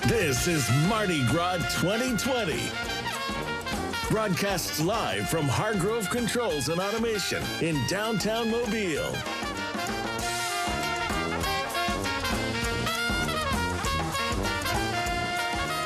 This is Mardi Gras 2020. Broadcasts live from Hargrove Controls and Automation in downtown Mobile.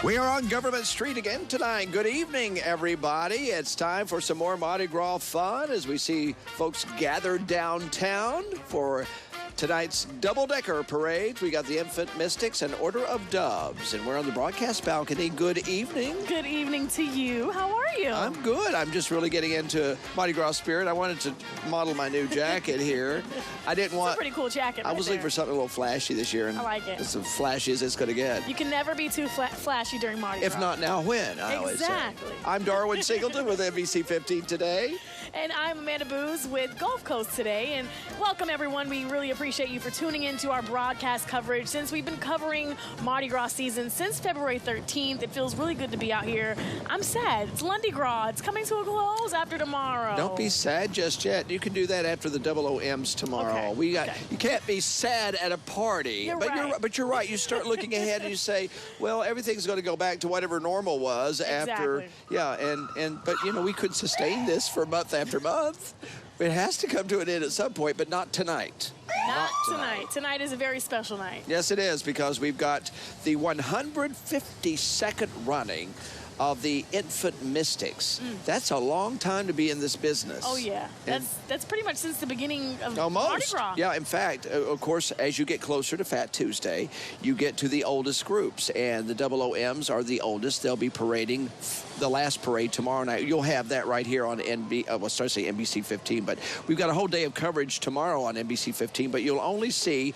We are on Government Street again tonight. Good evening, everybody. It's time for some more Mardi Gras fun as we see folks gathered downtown for tonight's double-decker parade. We got the Infant Mystics and Order of Doves, and we're on the broadcast balcony. Good evening. Good evening to you. How are you? I'm good. I'm just really getting into Mardi Gras spirit. I wanted to model my new jacket here. I didn't want... It's a pretty cool jacket I was looking for something a little flashy this year. And I like it. It's as flashy as it's going to get. You can never be too flashy during Mardi Gras. If not now, when? I always say. Exactly. I'm Darwin Singleton with NBC 15 today. And I'm Amanda Booz with Gulf Coast today. And welcome, everyone. We really appreciate you for tuning into our broadcast coverage. Since we've been covering Mardi Gras season since February 13th, it feels really good to be out here. I'm sad. It's Lundi Gras. It's coming to a close after tomorrow. Don't be sad just yet. You can do that after the double OMs tomorrow. Okay. You can't be sad at a party. But you're right. You start looking ahead and you say, well, everything's going to go back to whatever normal was after. Yeah, but you know, we could sustain this for month after month. It has to come to an end at some point, but not tonight. Not tonight. Tonight is a very special night. Yes, it is, because we've got the 152nd running of the Infant Mystics. That's a long time to be in this business. Oh, yeah. That's pretty much since the beginning of almost. Mardi Gras. Yeah, in fact, of course, as you get closer to Fat Tuesday, you get to the oldest groups, and the double OMs are the oldest. They'll be parading the last parade tomorrow night. You'll have that right here on NBC 15, but we've got a whole day of coverage tomorrow on NBC 15, but you'll only see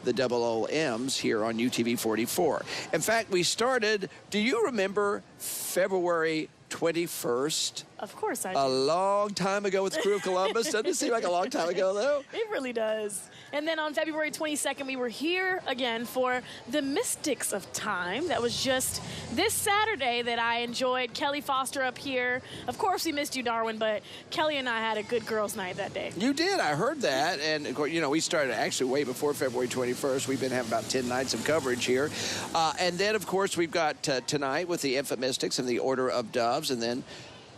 the double OMs here on UTV 44. In fact, we started, do you remember February 21st? Of course I do. A long time ago with the crew of Columbus. Doesn't it seem like a long time ago, though? It really does. And then on February 22nd, we were here again for the Mystics of Time. That was just this Saturday that I enjoyed Kelly Foster up here. Of course, we missed you, Darwin, but Kelly and I had a good girls' night that day. You did. I heard that. And, of course, you know, we started actually way before February 21st. We've been having about 10 nights of coverage here. And then, of course, we've got tonight with the Infant Mystics and the Order of Doves, and then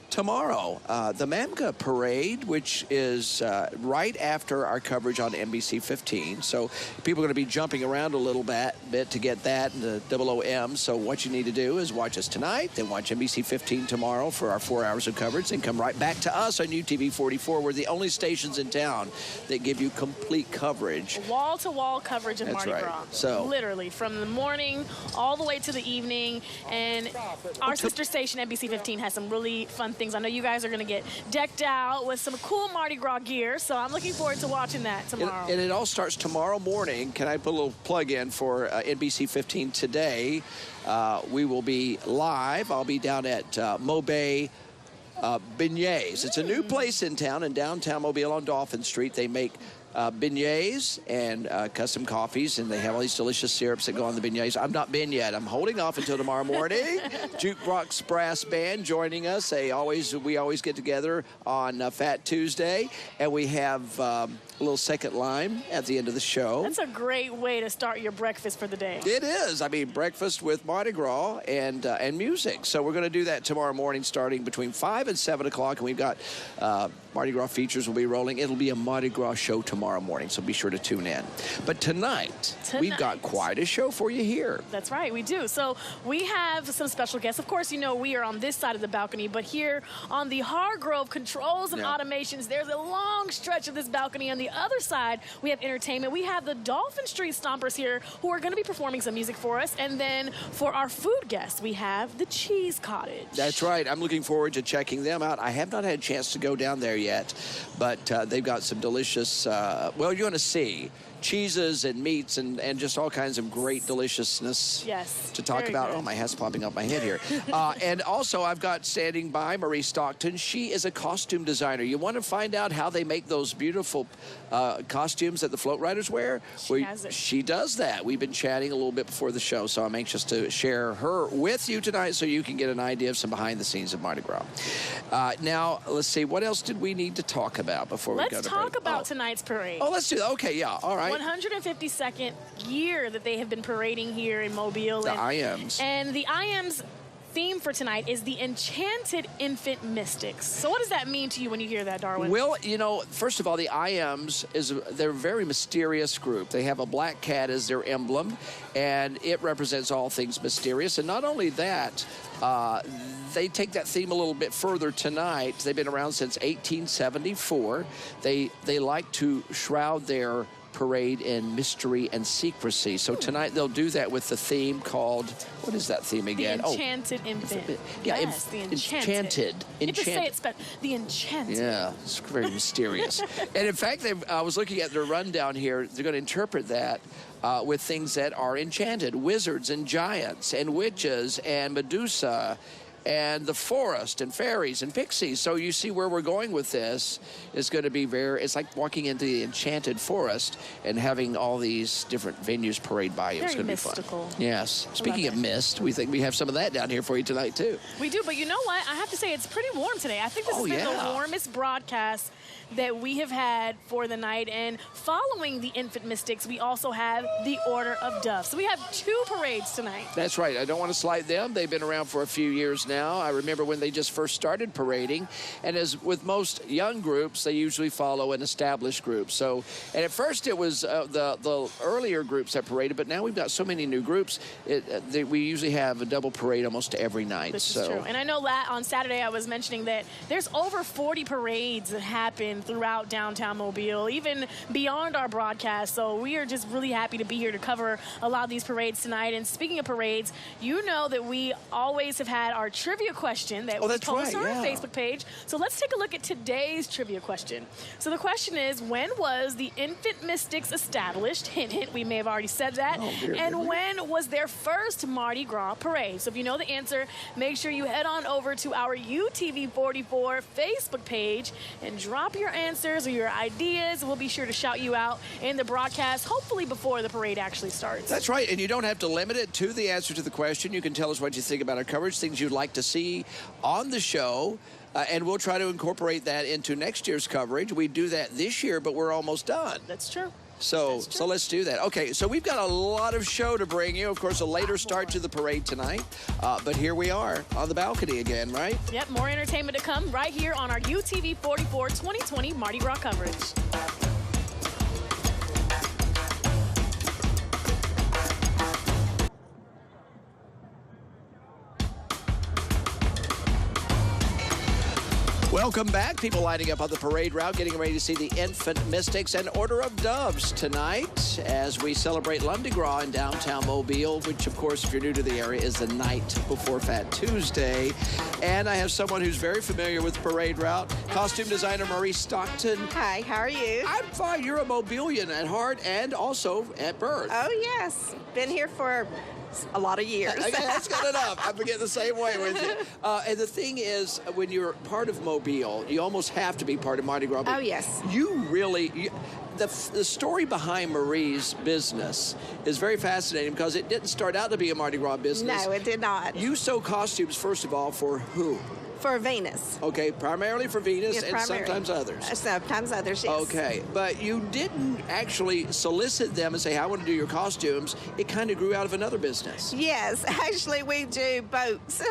tomorrow, the Mamga Parade, which is right after our coverage on NBC 15. So people are going to be jumping around a little bit to get that and the double OM. So what you need to do is watch us tonight, then watch NBC 15 tomorrow for our 4 hours of coverage, then come right back to us on UTV 44. We're the only stations in town that give you complete coverage. Wall-to-wall coverage of That's Mardi right. Gras. So literally, from the morning all the way to the evening. And our sister station, NBC 15, has some really fun things. I know you guys are going to get decked out with some cool Mardi Gras gear, so I'm looking forward to watching that tomorrow. And it all starts tomorrow morning. Can I put a little plug in for NBC 15 today? We will be live. I'll be down at Mobay Beignets. It's a new place in town, in downtown Mobile on Dolphin Street. They make beignets and custom coffees, and they have all these delicious syrups that go on the beignets. I'm not been yet. I'm holding off until tomorrow morning. Jukebox Brass Band joining us. We always get together on Fat Tuesday, and we have a little second lime at the end of the show. That's a great way to start your breakfast for the day. It is. I mean, breakfast with Mardi Gras and music. So we're going to do that tomorrow morning starting between 5 and 7 o'clock, and we've got Mardi Gras features will be rolling. It'll be a Mardi Gras show tomorrow morning, so be sure to tune in. But tonight, we've got quite a show for you here. That's right, we do. So we have some special guests. Of course, you know we are on this side of the balcony, but here on the Hargrove Controls and Automations, there's a long stretch of this balcony. On the other side, we have entertainment. We have the Dolphin Street Stompers here who are going to be performing some music for us. And then for our food guests, we have the Cheese Cottage. That's right. I'm looking forward to checking them out. I have not had a chance to go down there yet, but they've got some delicious, well, you're going to see cheeses and meats and just all kinds of great deliciousness to talk about. Good. Oh, my hat's popping up my head here. And also, I've got standing by Marie Stockton. She is a costume designer. You want to find out how they make those beautiful costumes that the float riders wear? She does that. We've been chatting a little bit before the show, so I'm anxious to share her with you tonight so you can get an idea of some behind the scenes of Mardi Gras. Now, let's see. What else did we need to talk about before we go to break? Let's talk about tonight's parade. Oh, let's do that. Okay, yeah. All right. right? 152nd year that they have been parading here in Mobile. The IMs. And the IMs theme for tonight is the Enchanted Infant Mystics. So what does that mean to you when you hear that, Darwin? Well, you know, first of all, the IMs, they're a very mysterious group. They have a black cat as their emblem, and it represents all things mysterious. And not only that, they take that theme a little bit further tonight. They've been around since 1874. They like to shroud their parade in mystery and secrecy. So tonight they'll do that with the theme called, what is that theme again? The Enchanted Infant. Yeah, yes, the Enchanted. You have to say it special. The Enchanted. Yeah, it's very mysterious. And in fact, I was looking at their rundown here. They're going to interpret that with things that are enchanted. Wizards and giants and witches and Medusa and the forest and fairies and pixies. So you see where we're going with this is going to be it's like walking into the enchanted forest and having all these different venues parade by you. It's going to be fun. Yes. Speaking of mist, we think we have some of that down here for you tonight too. We do, but you know what? I have to say it's pretty warm today. I think this has been the warmest broadcast that we have had for the night. And following the Infant Mystics, we also have the Order of Doves. So we have 2 parades tonight. That's right. I don't want to slight them. They've been around for a few years now. I remember when they just first started parading. And as with most young groups, they usually follow an established group. So, and at first it was the earlier groups that paraded, but now we've got so many new groups. We usually have a double parade almost every night. This is true. And I know on Saturday I was mentioning that there's over 40 parades that happen throughout downtown Mobile, even beyond our broadcast. So we are just really happy to be here to cover a lot of these parades tonight. And speaking of parades, you know that we always have had our trivia question that we post on our Facebook page. So let's take a look at today's trivia question. So the question is, when was the Infant Mystics established? Hint, hint, we may have already said that. And when was their first Mardi Gras parade? So if you know the answer, make sure you head on over to our UTV44 Facebook page and drop your answers or your ideas. We'll be sure to shout you out in the broadcast, hopefully before the parade actually starts. That's right, and you don't have to limit it to the answer to the question. You can tell us what you think about our coverage, things you'd like to see on the show, and we'll try to incorporate that into next year's coverage. We do that this year, but we're almost done. That's true. So let's do that. Okay, so we've got a lot of show to bring you. Of course, a later start to the parade tonight. But here we are on the balcony again, right? Yep, more entertainment to come right here on our UTV 44 2020 Mardi Gras coverage. Welcome back. People lining up on the parade route, getting ready to see the Infant Mystics and Order of Doves tonight as we celebrate Mardi Gras in downtown Mobile, which, of course, if you're new to the area, is the night before Fat Tuesday. And I have someone who's very familiar with the parade route, costume designer Marie Stockton. Hi, how are you? I'm fine. You're a Mobilian at heart and also at birth. Oh, yes. Been here for a lot of years. That's good enough. I'm getting the same way with you. And the thing is, when you're part of Mobile, you almost have to be part of Mardi Gras. Oh, yes. You really... The story behind Marie's business is very fascinating because it didn't start out to be a Mardi Gras business. No, it did not. You sew costumes, first of all, for who? For Venus. Okay, primarily for Venus and sometimes others. Sometimes others, yes. Okay, but you didn't actually solicit them and say, I want to do your costumes. It kind of grew out of another business. Yes, actually we do boats.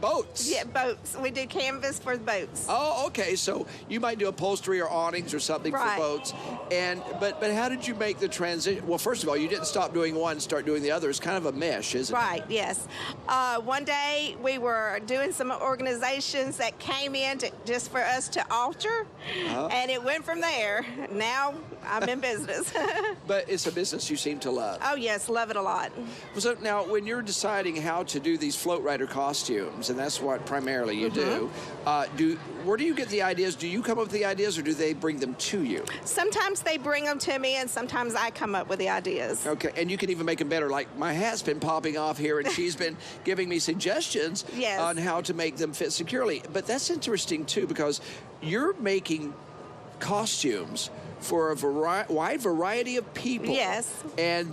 Boats? Yeah, boats. We do canvas for the boats. Oh, okay, so you might do upholstery or awnings or something for boats. But how did you make the transition? Well, first of all, you didn't stop doing one, start doing the other. It's kind of a mesh, isn't it? Right, yes. One day we were doing some organizations that came in just for us to alter, and it went from there. Now I'm in business. But it's a business you seem to love. Oh, yes, love it a lot. So now, when you're deciding how to do these float rider costumes, and that's what primarily you do, where do you get the ideas? Do you come up with the ideas, or do they bring them to you? Sometimes they bring them to me, and sometimes I come up with the ideas. Okay, and you can even make them better. Like, my hat's been popping off here, and she's been giving me suggestions on how to make them fit securely. But that's interesting, too, because you're making costumes for a wide variety of people. Yes.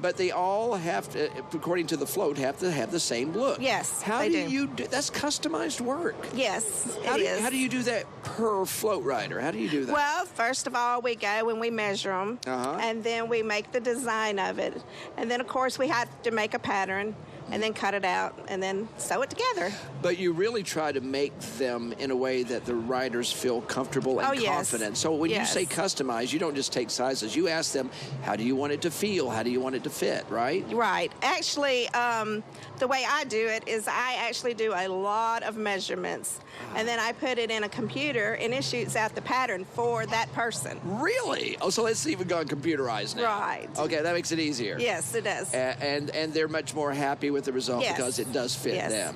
But they all have to, according to the float, have to have the same look. Yes, How they do do. you do? That's customized work. Yes, How it is. How do you do that per float rider? How do you do that? Well, first of all, we go and we measure them, and then we make the design of it. And then, of course, we have to make a pattern and then cut it out and then sew it together. But you really try to make them in a way that the riders feel comfortable and confident. So when you say customize, you don't just take sizes. You ask them, how do you want it to feel? How do you want it to fit, right? Right. Actually, the way I do it is I actually do a lot of measurements, and then I put it in a computer, and it shoots out the pattern for that person. Really? Oh, so it's even gone computerized now. Right. Okay, that makes it easier. Yes, it does. And they're much more happy with the result because it does fit them.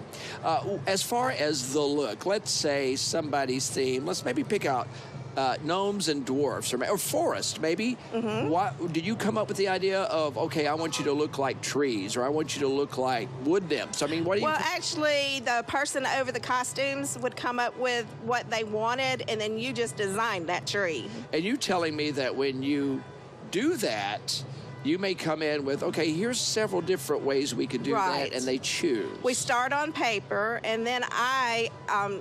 As far as the look, let's say somebody's theme, let's maybe pick out gnomes and dwarfs, or forest, maybe. What did you come up with the idea of? Okay, I want you to look like trees, or I want you to look like wood nymphs. I mean, what do you? Well, actually, the person over the costumes would come up with what they wanted, and then you just design that tree. And you telling me that when you do that, you may come in with, okay, here's several different ways we could do that, and they choose. We start on paper, and then I,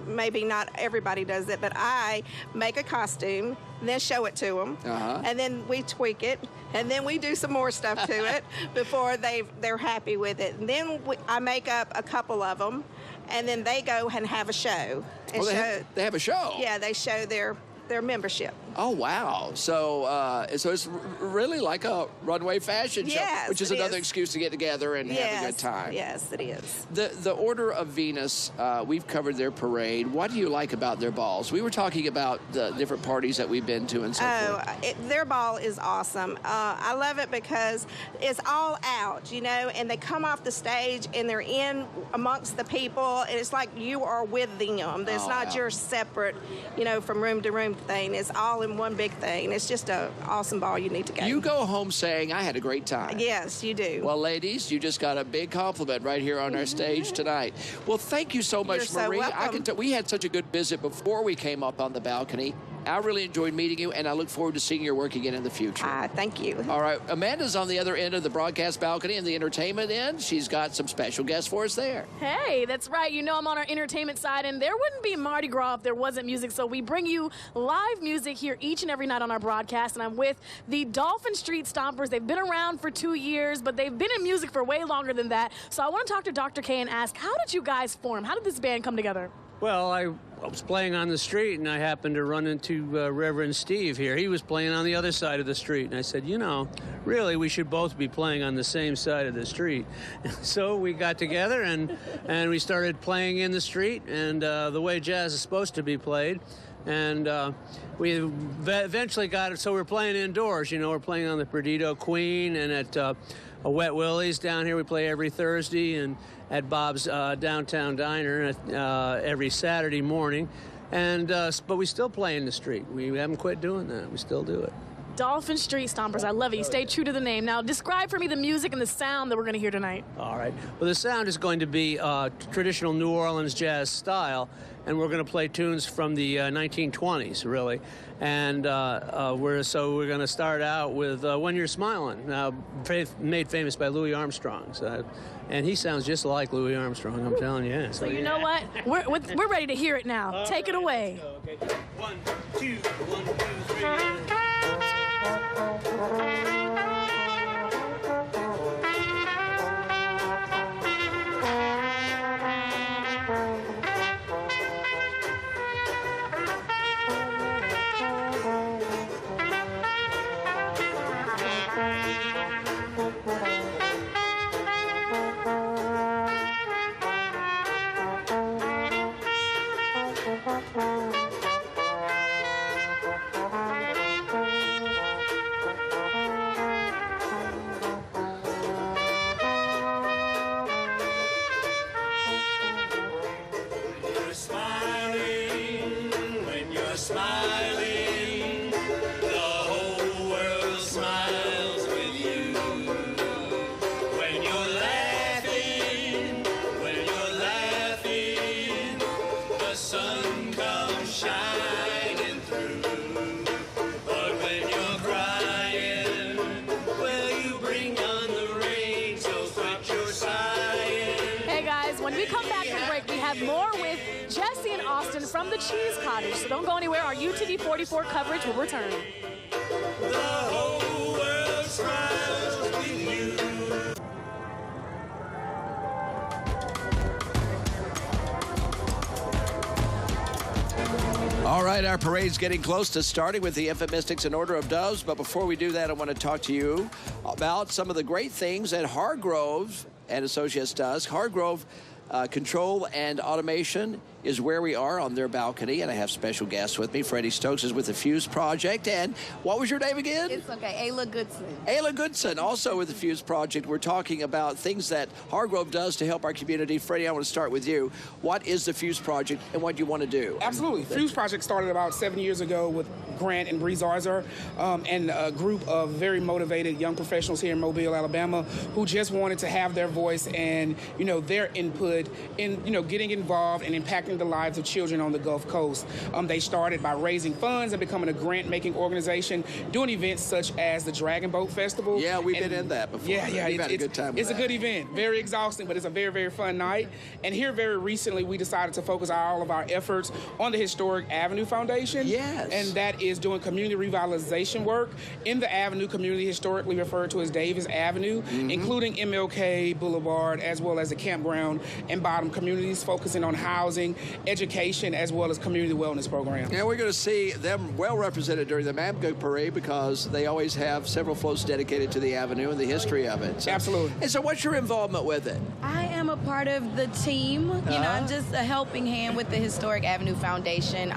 maybe not everybody does it, but I make a costume, and then show it to them, and then we tweak it, and then we do some more stuff to it before they're happy with it. And then I make up a couple of them, and then they go and have a show. And they have a show? Yeah, they show their membership. Oh, wow. So it's really like a runway fashion show, which is another excuse to get together and have a good time. Yes, it is. The Order of Venus, we've covered their parade. What do you like about their balls? We were talking about the different parties that we've been to and so forth. Their ball is awesome. I love it because it's all out, and they come off the stage and they're in amongst the people, and it's like you are with them. It's not your separate, from room to room thing. It's all in one big thing. It's just an awesome ball. You need to go. You go home saying, I had a great time. Yes, you do. Well, ladies, you just got a big compliment right here on our stage tonight. Well, thank you so much, You're Marie. so welcome. We had such a good visit before we came up on the balcony. I really enjoyed meeting you, and I look forward to seeing your work again in the future. Thank you. All right. Amanda's on the other end of the broadcast balcony and the entertainment end. She's got some special guests for us there. Hey, that's right. I'm on our entertainment side, and there wouldn't be Mardi Gras if there wasn't music. So we bring you live music here each and every night on our broadcast, and I'm with the Dolphin Street Stompers. They've been around for 2 years, but they've been in music for way longer than that. So I want to talk to Dr. K and ask, how did you guys form? How did this band come together? Well, I was playing on the street, and I happened to run into Reverend Steve here. He was playing on the other side of the street, and I said, really, we should both be playing on the same side of the street. So we got together, and we started playing in the street, and the way jazz is supposed to be played. And we eventually got it, so we're playing indoors. We're playing on the Perdido Queen and at a Wet Willie's down here. We play every Thursday, and at Bob's Downtown Diner every Saturday morning. And but we still play in the street. We haven't quit doing that. We still do it. Dolphin Street Stompers. I love it. You stay true to the name. Now, describe for me the music and the sound that we're going to hear tonight. All right. Well, the sound is going to be traditional New Orleans jazz style, and we're going to play tunes from the 1920s, really. And we're going to start out with "When You're Smiling," made famous by Louis Armstrong. And he sounds just like Louis Armstrong, I'm telling you. So you know what? We're ready to hear it now. Take it away. Okay. 1, 2, 1, 2, 3. When we come back from break, we have more with Jesse and Austin from the Cheese Cottage. So don't go anywhere. Our UTV 44 coverage will return. The whole world smiles with you. All right, our parade's getting close to starting with the Infant Mystics in Order of Doves. But before we do that, I want to talk to you about some of the great things that Hargrove and Associates does. Hargrove Control and Automation is where we are on their balcony, and I have special guests with me. Freddie Stokes is with the Fuse Project, and what was your name again? It's okay, Ayla Goodson. Ayla Goodson, also with the Fuse Project. We're talking about things that Hargrove does to help our community. Freddie, I want to start with you. What is the Fuse Project, and what do you want to do? Absolutely. Fuse Project started about 7 years ago with Grant and Bree Zarzer and a group of very motivated young professionals here in Mobile, Alabama, who just wanted to have their voice and, their input in, getting involved and impacting the lives of children on the Gulf Coast. They started by raising funds and becoming a grant-making organization, doing events such as the Dragon Boat Festival. Yeah, we've been in that before. Yeah, we've had a good time with It's that. a good event, very exhausting, but it's a very, very fun night. And here very recently, we decided to focus all of our efforts on the Historic Avenue Foundation. Yes. And that is doing community revitalization work in the Avenue community, historically referred to as Davis Avenue, including MLK Boulevard, as well as the campground and bottom communities, focusing on housing, education, as well as community wellness programs. And we're going to see them well represented during the MAMGA parade because they always have several floats dedicated to the Avenue and the history of it. So, Absolutely. And so what's your involvement with it? I am a part of the team. I'm just a helping hand with the Historic Avenue Foundation.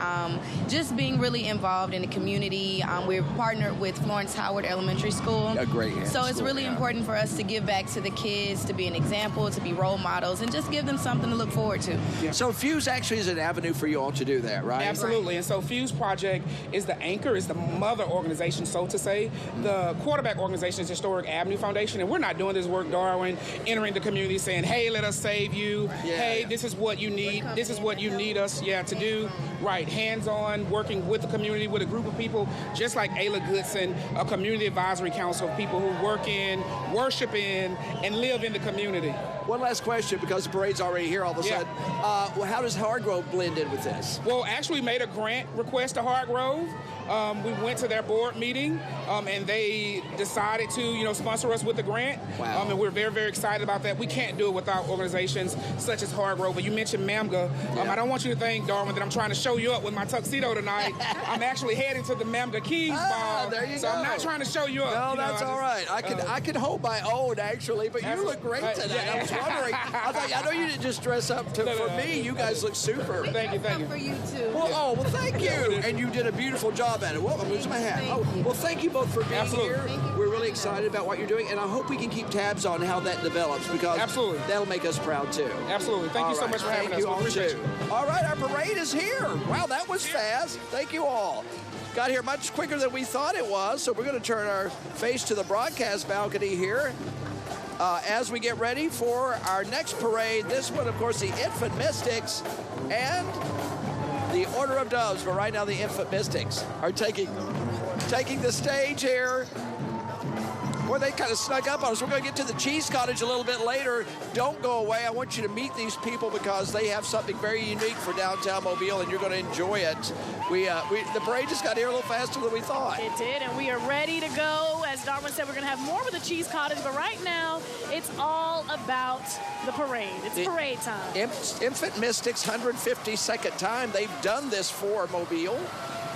Just being really involved in the community. We're partnered with Florence Howard Elementary School. A great So it's school, really yeah. important for us to give back to the kids, to be an example, to be role models, and just give them something to look forward to. Yeah. So Fuse actually is an avenue for you all to do that, right? Absolutely. And so Fuse Project is the anchor, is the mother organization, so to say. The quarterback organization is Historic Avenue Foundation, and we're not doing this work, Darwin, entering the community saying, hey, let us save you. Yeah. Hey, this is what you need. This is what you need us, to do. Right, hands-on, working with the community, with a group of people, just like Ayla Goodson, a community advisory council of people who work in, worship in, and live in the community. One last question, because the parade's already here all of a sudden. How does Hargrove blend in with this? Well, actually made a grant request to Hargrove. We went to their board meeting, and they decided to, sponsor us with the grant. Wow. And we're very, very excited about that. We can't do it without organizations such as Hargrove. But you mentioned MAMGA. I don't want you to think, Darwin, that I'm trying to show you up with my tuxedo tonight. I'm actually heading to the MAMGA Keys Ball. There you so go. I'm not trying to show you up. No, that's all right. I could hold my own, actually, but you look great tonight. I was wondering. I know you didn't just dress up for me. You guys look super. Thank you. For you too. Well, thank you. And you did a beautiful job at it. Well, I'm losing my hat. Well, thank you both for being here. We're really excited about what you're doing, and I hope we can keep tabs on how that develops because that'll make us proud too. Absolutely. Thank you so much for having us. Thank you all appreciate too. All right, our parade is here. Wow, that was fast. Thank you all. Got here much quicker than we thought it was, so we're going to turn our face to the broadcast balcony here. As we get ready for our next parade, this one, of course, the Infant Mystics and the Order of Doves. But right now, the Infant Mystics are taking the stage here. Boy, they kind of snuck up on us. We're going to get to the Cheese Cottage a little bit later. Don't go away. I want you to meet these people because they have something very unique for downtown Mobile, and you're going to enjoy it. The parade just got here a little faster than we thought. It did, and we are ready to go. As Darwin said, we're going to have more with the Cheese Cottage, but right now, it's all about the parade. It's parade time. Infant Mystics, 152nd time. They've done this for Mobile.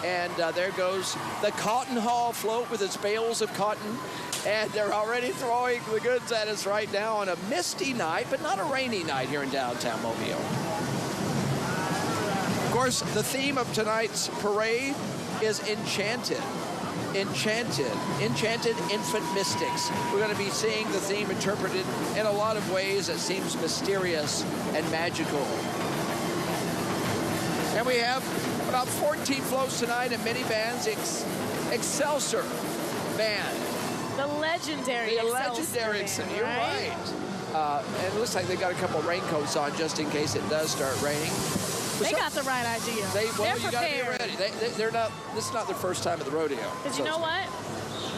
And there goes the Cotton Hall float with its bales of cotton. And they're already throwing the goods at us right now on a misty night, but not a rainy night here in downtown Mobile. Of course, the theme of tonight's parade is Enchanted. Enchanted Infant Mystics. We're going to be seeing the theme interpreted in a lot of ways that seems mysterious and magical. And we have about 14 floats tonight and many bands. Excelsior Band. The legendary Excelsior. You're right. And it looks like they got a couple raincoats on just in case it does start raining. They got the right idea. They're you got to be prepared. ready. They're not. This is not their first time at the rodeo. Because you know what?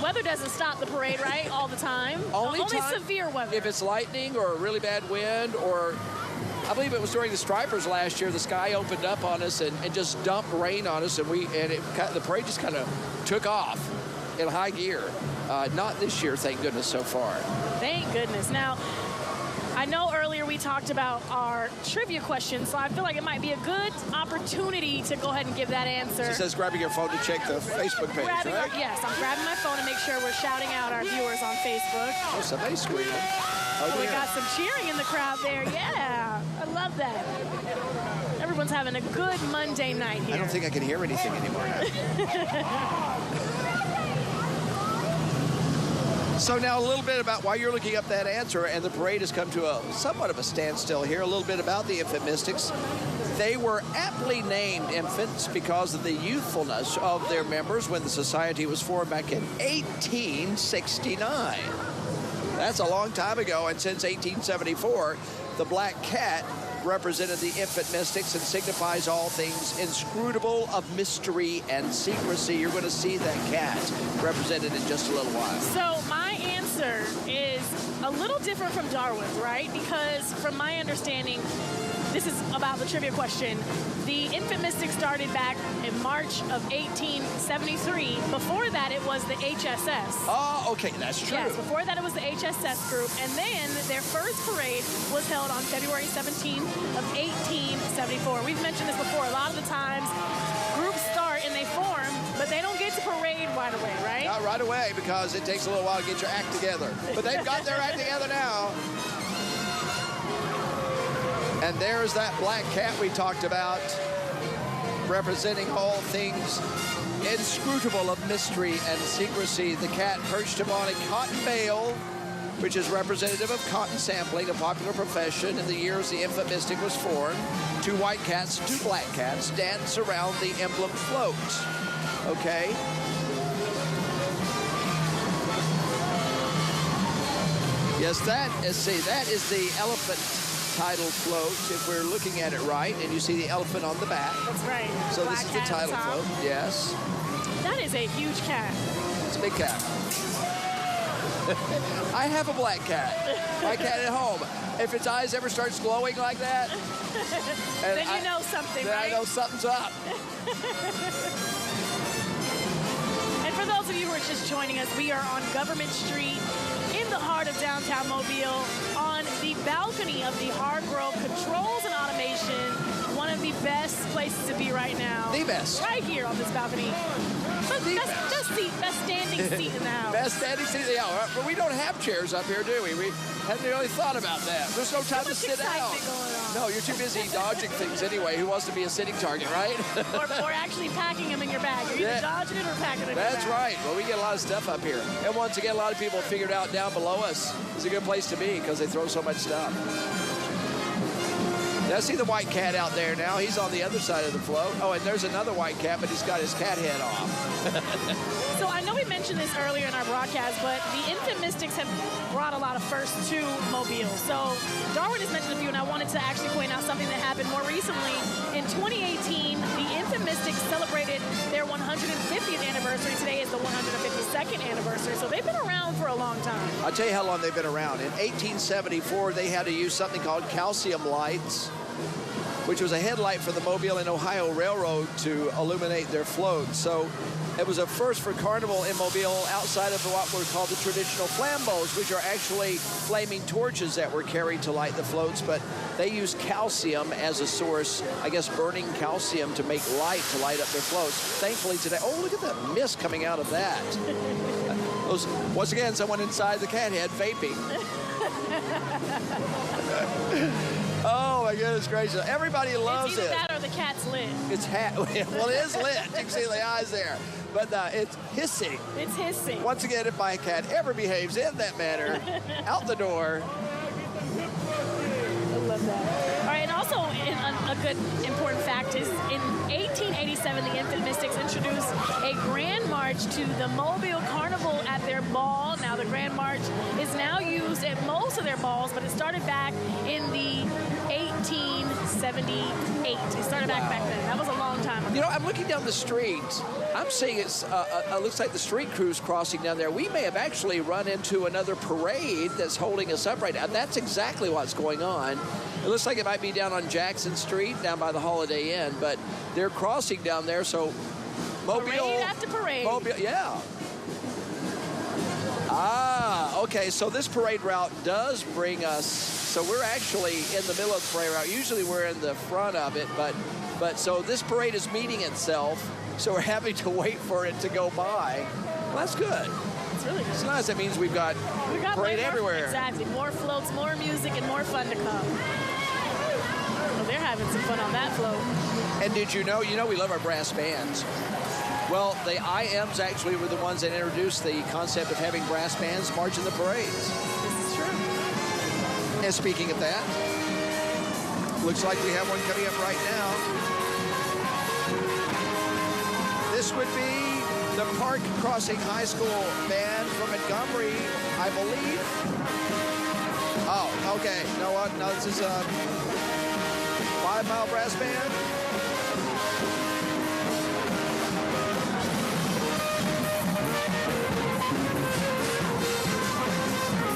Weather doesn't stop the parade, right? All the time. Only time severe weather. If it's lightning or a really bad wind or I believe it was during the Stripers last year. The sky opened up on us and just dumped rain on us, and the parade just kind of took off in high gear. Not this year, thank goodness, so far. Thank goodness. Now, I know earlier we talked about our trivia question, so I feel like it might be a good opportunity to go ahead and give that answer. She says grabbing your phone to check the Facebook page, right? Yes, I'm grabbing my phone to make sure we're shouting out our viewers on Facebook. Oh, somebody's screaming. Oh, we got some cheering in the crowd there. Yeah, I love that. Everyone's having a good Monday night here. I don't think I can hear anything anymore now. So now a little bit about why you're looking up that answer, and the parade has come to somewhat of a standstill here. A little bit about the Infant Mystics. They were aptly named infants because of the youthfulness of their members when the society was formed back in 1869. That's a long time ago, and since 1874, the black cat represented the Infant Mystics and signifies all things inscrutable of mystery and secrecy. You're going to see that cat represented in just a little while. So my answer is a little different from Darwin's, right? Because from my understanding, this is about the trivia question. The Infant Mystic started back in March of 1873. Before that, it was the HSS. Oh, okay, that's true. Yes, before that, it was the HSS group. And then their first parade was held on February 17th of 1874. We've mentioned this before. A lot of the times, groups start and they form, but they don't get to parade right away, right? Not right away, because it takes a little while to get your act together. But they've got their act together now. And there's that black cat we talked about, representing all things inscrutable of mystery and secrecy. The cat perched upon a cotton bale, which is representative of cotton sampling, a popular profession in the years the Infant Mystic was formed. 2 white cats and 2 black cats dance around the emblem float. Okay? Yes, that is the elephant title float, if we're looking at it right, and you see the elephant on the back. That's right. So this is the title float, yes. That is a huge cat. It's a big cat. I have a black cat. My cat at home. If its eyes ever starts glowing like that, then you know something, right? I know something's up. And for those of you who are just joining us, we are on Government Street in the heart of downtown Mobile on the balcony of the Hargrove Controls and Automation. One of the best places to be right now. The best. Right here on this balcony. Best standing seat in the house. Best standing seat in the house. But we don't have chairs up here, do we? We hadn't really thought about that. There's no time to sit down. No, you're too busy dodging things anyway. Who wants to be a sitting target, right? or actually packing them in your bag. You're either dodging it or packing it in your bag. That's right. Well, we get a lot of stuff up here. And once again, a lot of people have figured out down below us is a good place to be because they throw so much stuff. Now, see the white cat out there now. He's on the other side of the float. Oh, and there's another white cat, but he's got his cat head off. So I know we mentioned this earlier in our broadcast, but the Infant Mystics have brought a lot of firsts to Mobile. So Darwin has mentioned a few, and I wanted to actually point out something that happened more recently. In 2018, the Infant Mystics celebrated their 150th anniversary. Today is the 152nd anniversary, so they've been around for a long time. I'll tell you how long they've been around. In 1874, they had to use something called calcium lights, which was a headlight for the Mobile and Ohio Railroad to illuminate their float. So it was a first for Carnival in Mobile outside of what were called the traditional flambeaux, which are actually flaming torches that were carried to light the floats, but they used calcium as a source, I guess burning calcium to make light to light up their floats. Thankfully today, oh, look at that mist coming out of that. Once again, someone inside the cat head vaping. Oh my goodness gracious! Everybody loves it. It's either that or the cat's lit. It's well, it is lit. You can see the eyes there, but it's hissing. It's hissing. Once again, if my cat ever behaves in that manner, out the door. I love that. All right, and also a good important fact is in 1887, the Infant Mystics introduced a Grand March to the Mobile Carnival at their ball. Now, the Grand March is now used at most of their balls, but it started back in the 1878. It started back then. That was a long time ago. You know, I'm looking down the street. I'm seeing it looks like the street crew's crossing down there. We may have actually run into another parade that's holding us up right now. That's exactly what's going on. It looks like it might be down on Jackson Street, down by the Holiday Inn, but they're crossing down there, so Mobile. Parade after parade. Mobile, yeah. Ah, okay, so this parade route does bring us, so we're actually in the middle of the parade route. Usually we're in the front of it, but so this parade is meeting itself, so we're having to wait for it to go by. Well, that's good. It's really good. It's nice. That means we got parade everywhere. Exactly. More floats, more music, and more fun to come. Well, they're having some fun on that float. And did you know we love our brass bands. Well, the IMs actually were the ones that introduced the concept of having brass bands march in the parades. This is true. And speaking of that, looks like we have one coming up right now. This would be the Park Crossing High School band from Montgomery, I believe. Oh, okay. You know what? No, this is a 5 Mile Brass Band.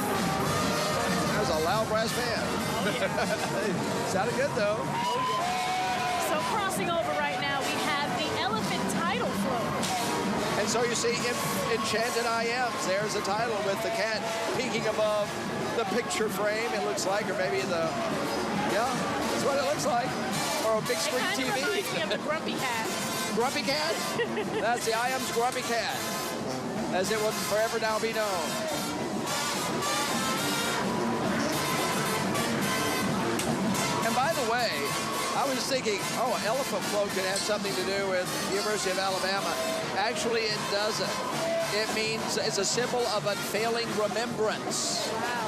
That was a loud brass band. Oh, yeah. Sounded good, though. Oh, yeah. So crossing over right now, we have the Elephant Title Float. And so you see Enchanted IMs. There's the title with the cat peeking above the picture frame, it looks like, or maybe yeah, that's what it looks like. Or a big screen It TV. kind of reminds me of the Grumpy Cat. Grumpy Cat? That's the IM's Grumpy Cat, as it will forever now be known. And by the way, I was thinking, oh, an elephant float could have something to do with the University of Alabama. Actually, it doesn't. It means it's a symbol of unfailing remembrance. Wow.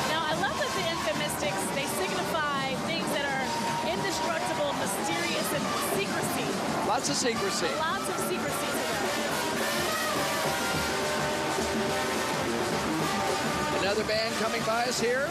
Now, I love that the Infamystics, they signify things that are indestructible, mysterious, and secrecy. Lots of secrecy. Lots of secrecy to them. Another band coming by us here.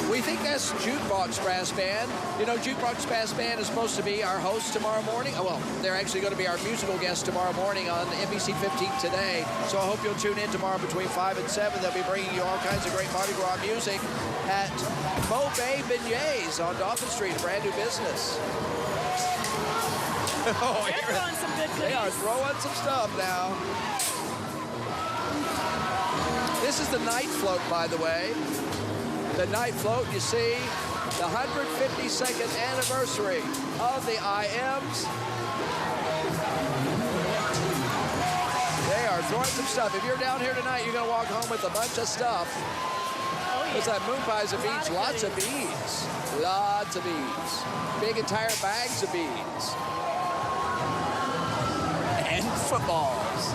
We think that's Jukebox Brass Band. You know, Jukebox Brass Band is supposed to be our host tomorrow morning. Oh, well, they're actually going to be our musical guest tomorrow morning on NBC 15 Today. So I hope you'll tune in tomorrow between 5 and 7. They'll be bringing you all kinds of great Mardi Gras music at Mo Bay Beignets on Dauphin Street, a brand new business. Oh, They're throwing some good goodies. they are throwing some stuff now. This is the night float, by the way. The night float, you see, the 152nd anniversary of the IMs. They are throwing some stuff. If you're down here tonight, you're going to walk home with a bunch of stuff. Oh, yeah. There's that moon pies of beads, lots of beads. Lots of beads. Big entire bags of beads. And footballs.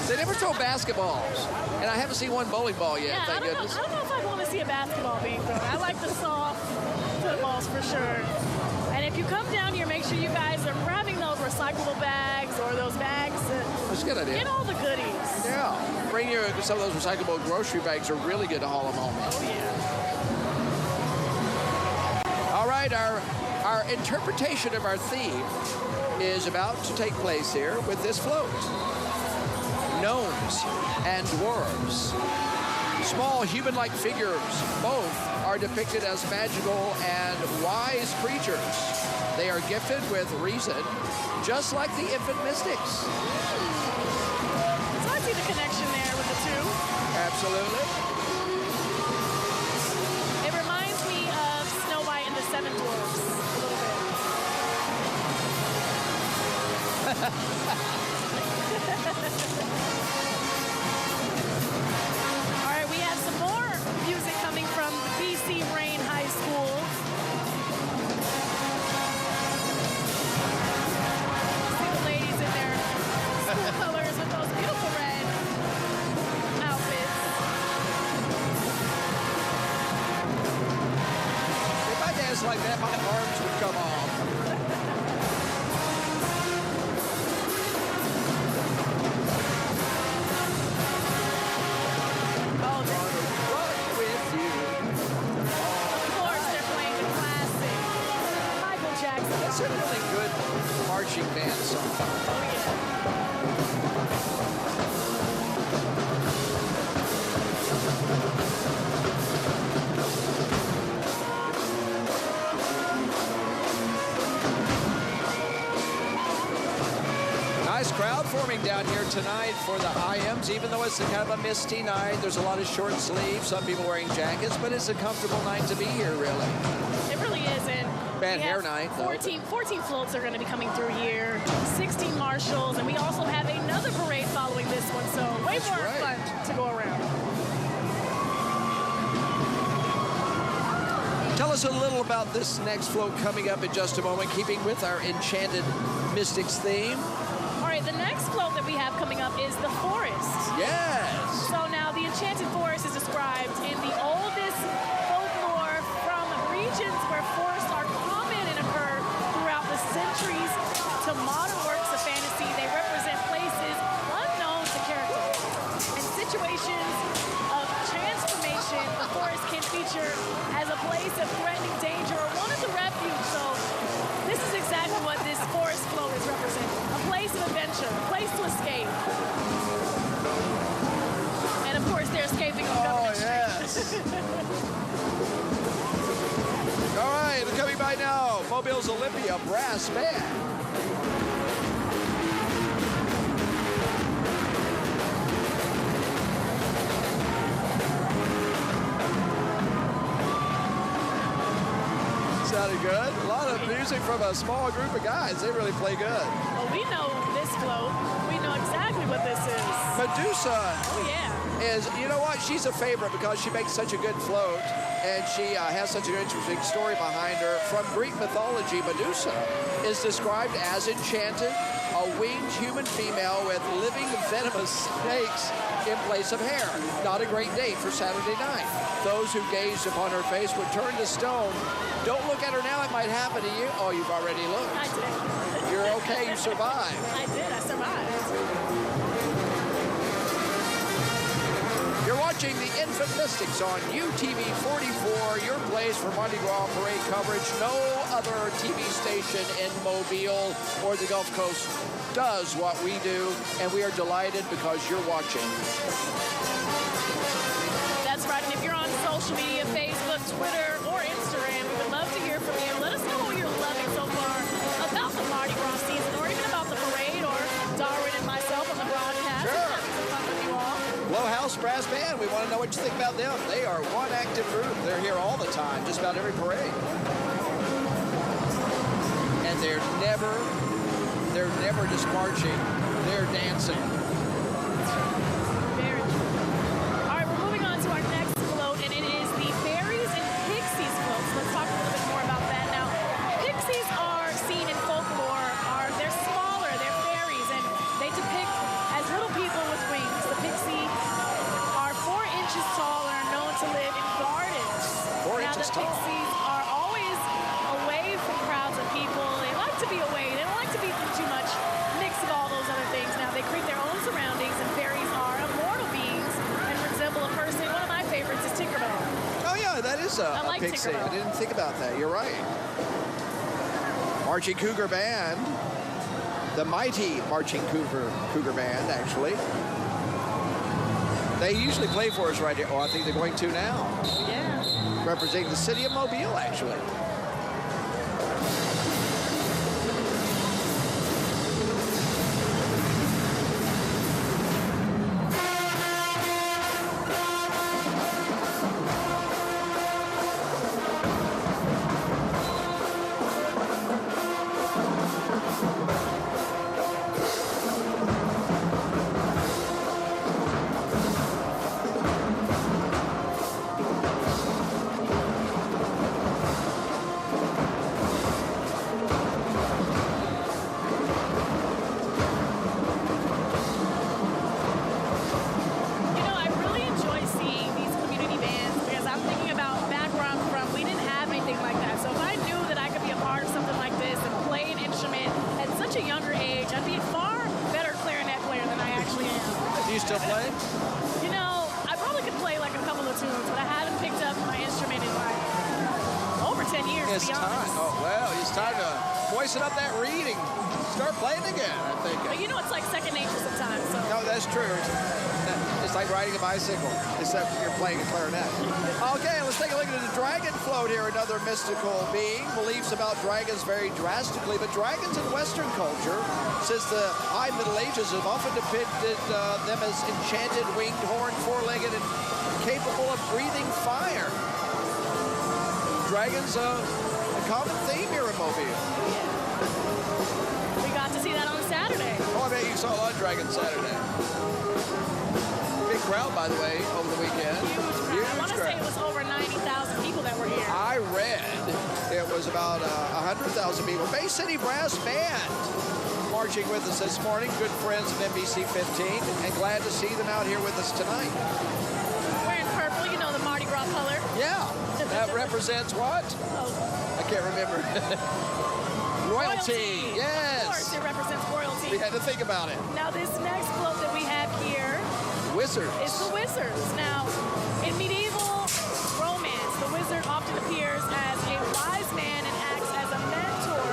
They never throw basketballs. And I haven't seen one bowling ball yet, Yeah, thank I goodness. don't know if I'd want to see a basketball being thrown. I like the soft footballs for sure. And if you come down here, make sure you guys are grabbing those recyclable bags or those bags. That's a good idea. Get all the goodies. Yeah. Bring your some of those recyclable grocery bags are really good to haul them home in. Oh, yeah. All right, our interpretation of our theme is about to take place here with this float. Gnomes and dwarves. Small human-like figures, both are depicted as magical and wise creatures. They are gifted with reason, just like the infant mystics. So I see the connection there with the two. Absolutely. It reminds me of Snow White and the Seven Dwarfs a little bit. All right, we have some more music coming from BC Rain High School. See the ladies in their school colors with those beautiful red outfits. If I danced like that, my arms would come off. Oh, Run with you. of course, they're playing the classic It's a really good marching band song. Oh, yeah. Nice crowd forming down here tonight for the IMs, even though it's a kind of a misty night. There's a lot of short sleeves, some people wearing jackets, but it's a comfortable night to be here, really. It really is. And Bad we hair have night, though. 14 floats are going to be coming through here, 16 marshals, and we also have another parade following this one, so way That's more right. fun to go around. Tell us a little about this next float coming up in just a moment, keeping with our Enchanted Mystics theme. All right, the next float that we have coming up is the forest. Yes. So now the Enchanted Forest is described in the oldest folklore from regions where forests are common and occur throughout the centuries to modern works of fantasy. They represent places unknown to characters. In situations of transformation, the forest can feature as a place of threatening danger or one of the refuge. So this is exactly what this forest float is representing. A place of adventure, a place to escape. And of course, they're escaping on government yes. All right, coming by now, Mobile's Olympia Brass Band. Sounded good. A lot of music from a small group of guys. They really play good. Well, we know this float. We know exactly what this is. Medusa. Oh, yeah. Is, you know what, she's a favorite because she makes such a good float, and she has such an interesting story behind her. From Greek mythology, Medusa is described as enchanted, a winged human female with living venomous snakes in place of hair. Not a great date for Saturday night. Those who gazed upon her face would turn to stone. Don't look at her now, it might happen to you. Oh, you've already looked. I did. You're okay, you survived. I did. I survived. You're watching the Infant Mystics on UTV 44, your place for Mardi Gras parade coverage. No other TV station in Mobile or the Gulf Coast does what we do, and we are delighted because you're watching. That's right. And if you're on social media, Facebook, Twitter, or Instagram, we would love to hear from you. Let us know what you're loving so far about the Mardi Gras season, or even about the parade, or Darwin and myself on the broadcast. Sure. We're having some fun with you all. Low House Brass Band, we want to know what you think about them. They are one active group. They're here all the time, just about every parade. And they're never just marching. They're dancing. Very true. All right, we're moving on to our next float, and it is the Fairies and Pixies float. So let's talk a little bit more about that. Now, pixies are seen in folklore. They're smaller, they're fairies, and they depict as little people with wings. The pixie are 4 inches tall and are known to live in gardens. 4 now, inches the tall. pixies are always away from crowds of people. They like to be away. They don't like to be too much mix of all those other things. Now, they create their own surroundings, and fairies are immortal beings and resemble a person. One of my favorites is Tinkerbell. Oh, yeah, that is a like pixie. Tinkerbell. I didn't think about that. You're right. Marching Cougar Band. The mighty Marching Cougar Band, actually. They usually play for us right here. Oh, I think they're going to now. Yeah. Representing the city of Mobile, actually. You know, I really enjoy seeing these community bands because I'm thinking about back where I'm from, we didn't have anything like that. So if I knew that I could be a part of something like this and play an instrument at such a younger age, I'd be a far better clarinet player than I actually am. Do you still play? You know, I probably could play like a couple of tunes, but I haven't picked up my instrument in like over 10 years, It's to be time. honest. Oh, well, it's time to moisten up that reed and start playing again, I think. But you know, it's like second nature sometimes. So. No, that's true. It's like riding a bicycle, except you're playing a clarinet. Okay, let's take a look at the dragon float here, another mystical being. Beliefs about dragons vary drastically, but dragons in Western culture, since the High Middle Ages, have often depicted them as enchanted, winged, horned, four-legged, and capable of breathing fire. Dragons, a common theme here in Mobile. We got to see that on Saturday. Oh, I bet you saw a lot of dragons Saturday. Big crowd, by the way, over the weekend. Huge crowd. I want to say it was over 90,000 people that were here. I read it was about 100,000 people. Bay City Brass Band marching with us this morning. Good friends of NBC 15, and glad to see them out here with us tonight. Wearing purple, you know, the Mardi Gras color. Yeah, that represents what? Oh. I can't remember. Royalty, yes. Of course, it represents royalty. We had to think about it. Now, this next float that we have here Wizards. is the Wizards. Now, in medieval romance, the wizard often appears as a wise man and acts as a mentor,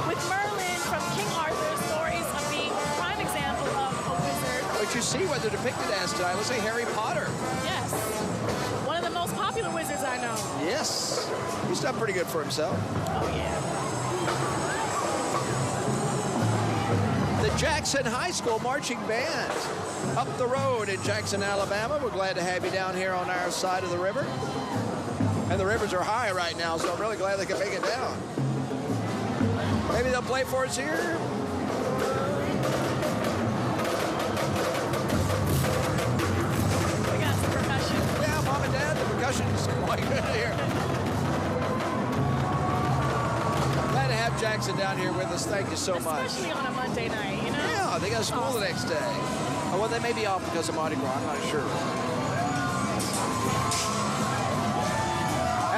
with Merlin from King Arthur's stories of being a prime example of a wizard. But you see what they're depicted as tonight. Let's say Harry Potter. Yes. One of the most popular wizards I know. Yes. He's done pretty good for himself. Oh, yeah. The Jackson High School Marching Band up the road in Jackson, Alabama. We're glad to have you down here on our side of the river. And the rivers are high right now, so I'm really glad they can make it down. Maybe they'll play for us here. We got some percussion. Yeah, Mom and Dad, the percussion is quite good here. Glad to have Jackson down here with us. Thank you so much. Especially on a Monday night, you know? Yeah, they got school the next day. Oh, well, they may be off because of Mardi Gras. I'm not sure.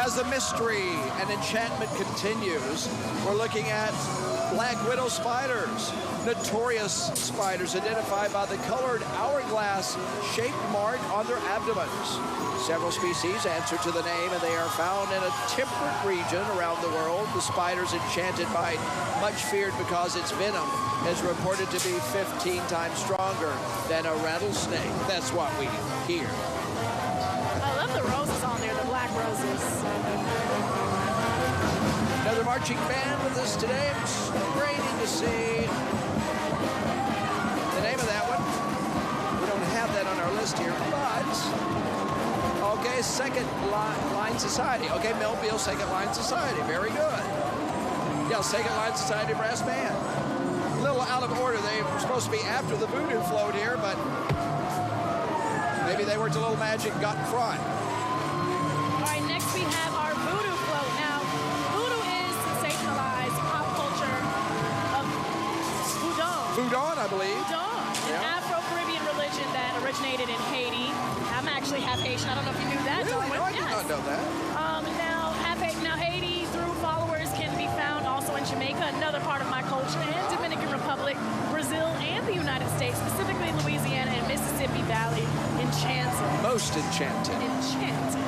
As the mystery and enchantment continues, we're looking at black widow spiders, notorious spiders identified by the colored hourglass-shaped mark on their abdomens. Several species answer to the name, and they are found in a temperate region around the world. The spider's enchanted bite, much feared because its venom is reported to be 15 times stronger than a rattlesnake. That's what we hear. I love the roses on there, the black roses. Another marching band with us today. It's great to see. The name of that one, we don't have that on our list here, but okay, Second Line Society. Okay, Millville Second Line Society. Very good. Yeah, Second Line Society Brass Band. A little out of order. They were supposed to be after the voodoo float here, but maybe they worked a little magic, got in front. All right, next we have our voodoo float. Now, voodoo is sensationalized pop culture of voodoo. Voodoo, I believe. Voodoo, an Afro-Caribbean religion that originated in Haiti. I'm actually half Haitian. I don't know if you knew that. Really? No, I did Yes. not know that. Now Haiti, through followers, can be found also in Jamaica, another part of my culture, and Dominican Republic, Brazil, and the United States, specifically Louisiana and Mississippi Valley. Enchanted. Most enchanted. Enchanted.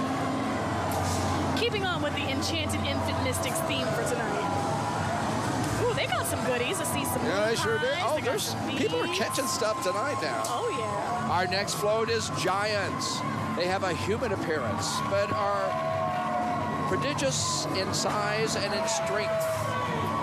Keeping on with the Enchanted Infant Mystics theme for tonight. Ooh, they got some goodies. I see some. Yeah, they sure do. pies, Oh, they got there's some people are beads. catching stuff tonight now. Oh, yeah. Our next float is giants. They have a human appearance, but are prodigious in size and in strength,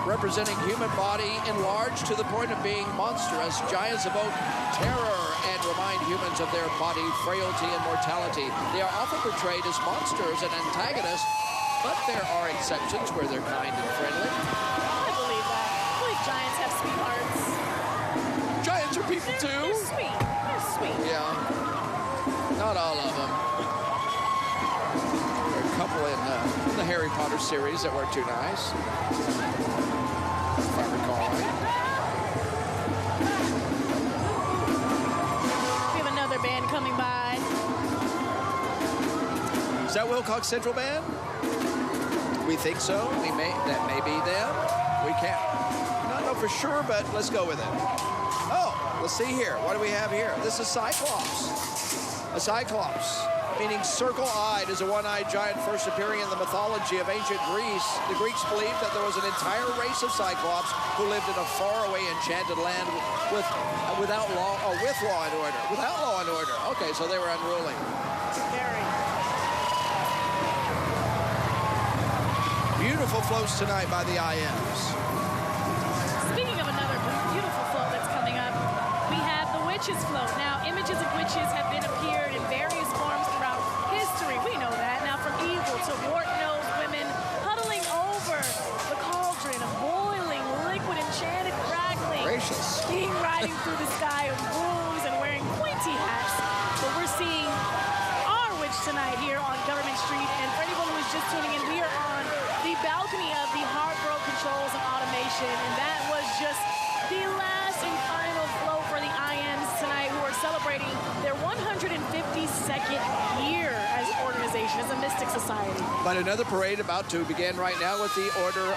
representing human body enlarged to the point of being monstrous. Giants evoke terror and remind humans of their body frailty and mortality. They are often portrayed as monsters and antagonists, but there are exceptions where they're kind and friendly. I believe that. I believe giants have sweethearts. Giants are people They're too. sweet. They're sweet. Yeah, not all of them. There are a couple in the Harry Potter series that weren't too nice, if I recall right. We have another band coming by. Is that Wilcox Central Band? We think so. That may be them. We can't not know for sure, but let's go with it. Oh, let's see here. What do we have here? This is Cyclops. A Cyclops. meaning circle-eyed, is a one-eyed giant first appearing in the mythology of ancient Greece. The Greeks believed that there was an entire race of Cyclops who lived in a faraway enchanted land with law and order. Without law and order. Okay, so they were unruly. Very. Beautiful floats tonight by the IMs. Speaking of another beautiful float that's coming up, we have the Witches float. Now, images of witches have been appeared in various forms throughout history. We know that. Now, from evil to wart-nosed women huddling over the cauldron of boiling liquid, enchanted crackling. Gracious. Skiing riding through the sky on brooms and wearing pointy hats. But we're seeing our witch tonight here on Government Street. And for anyone who's just tuning in, we are on the balcony of the Hargrove Controls and Automation. And that was just the last and final float for the IMs tonight, who are celebrating their 152nd year as an organization, as a mystic society. But another parade about to begin right now with the Order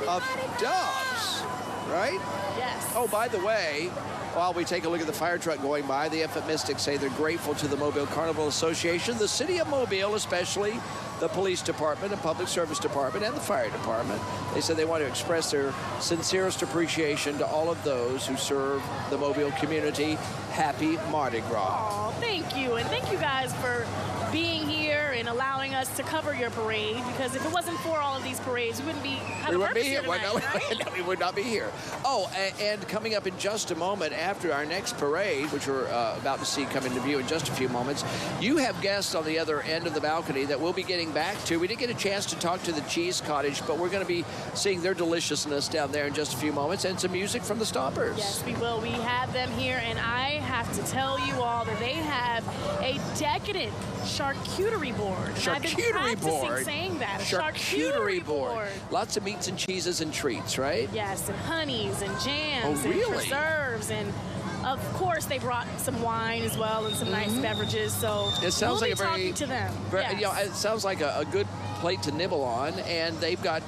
of Doves, right? Yes. Oh, by the way, while we take a look at the fire truck going by, the Infant Mystics say they're grateful to the Mobile Carnival Association, the city of Mobile, especially the police department and public service department and the fire department. They said they want to express their sincerest appreciation to all of those who serve the Mobile community. Happy Mardi Gras. Oh, thank you. And thank you guys for being here and allowing us to cover your parade, because if it wasn't for all of these parades, we wouldn't be here tonight, right? No, we would not be here. Oh, and coming up in just a moment after our next parade, which we're about to see come into view in just a few moments, you have guests on the other end of the balcony that we'll be getting back to. We didn't get a chance to talk to the Cheese Cottage, but we're going to be seeing their deliciousness down there in just a few moments, and some music from the Stompers. Yes, we will. We have them here, and I have to tell you all that they have a decadent charcuterie board. Charcuterie board. Saying that. Charcuterie board. Lots of meats and cheeses and treats, right? Yes, and honeys and jams really? and preserves, and of course they brought some wine as well and some nice beverages. So it sounds we'll like be talking to them. Yes. You know, it sounds like a good plate to nibble on, and they've got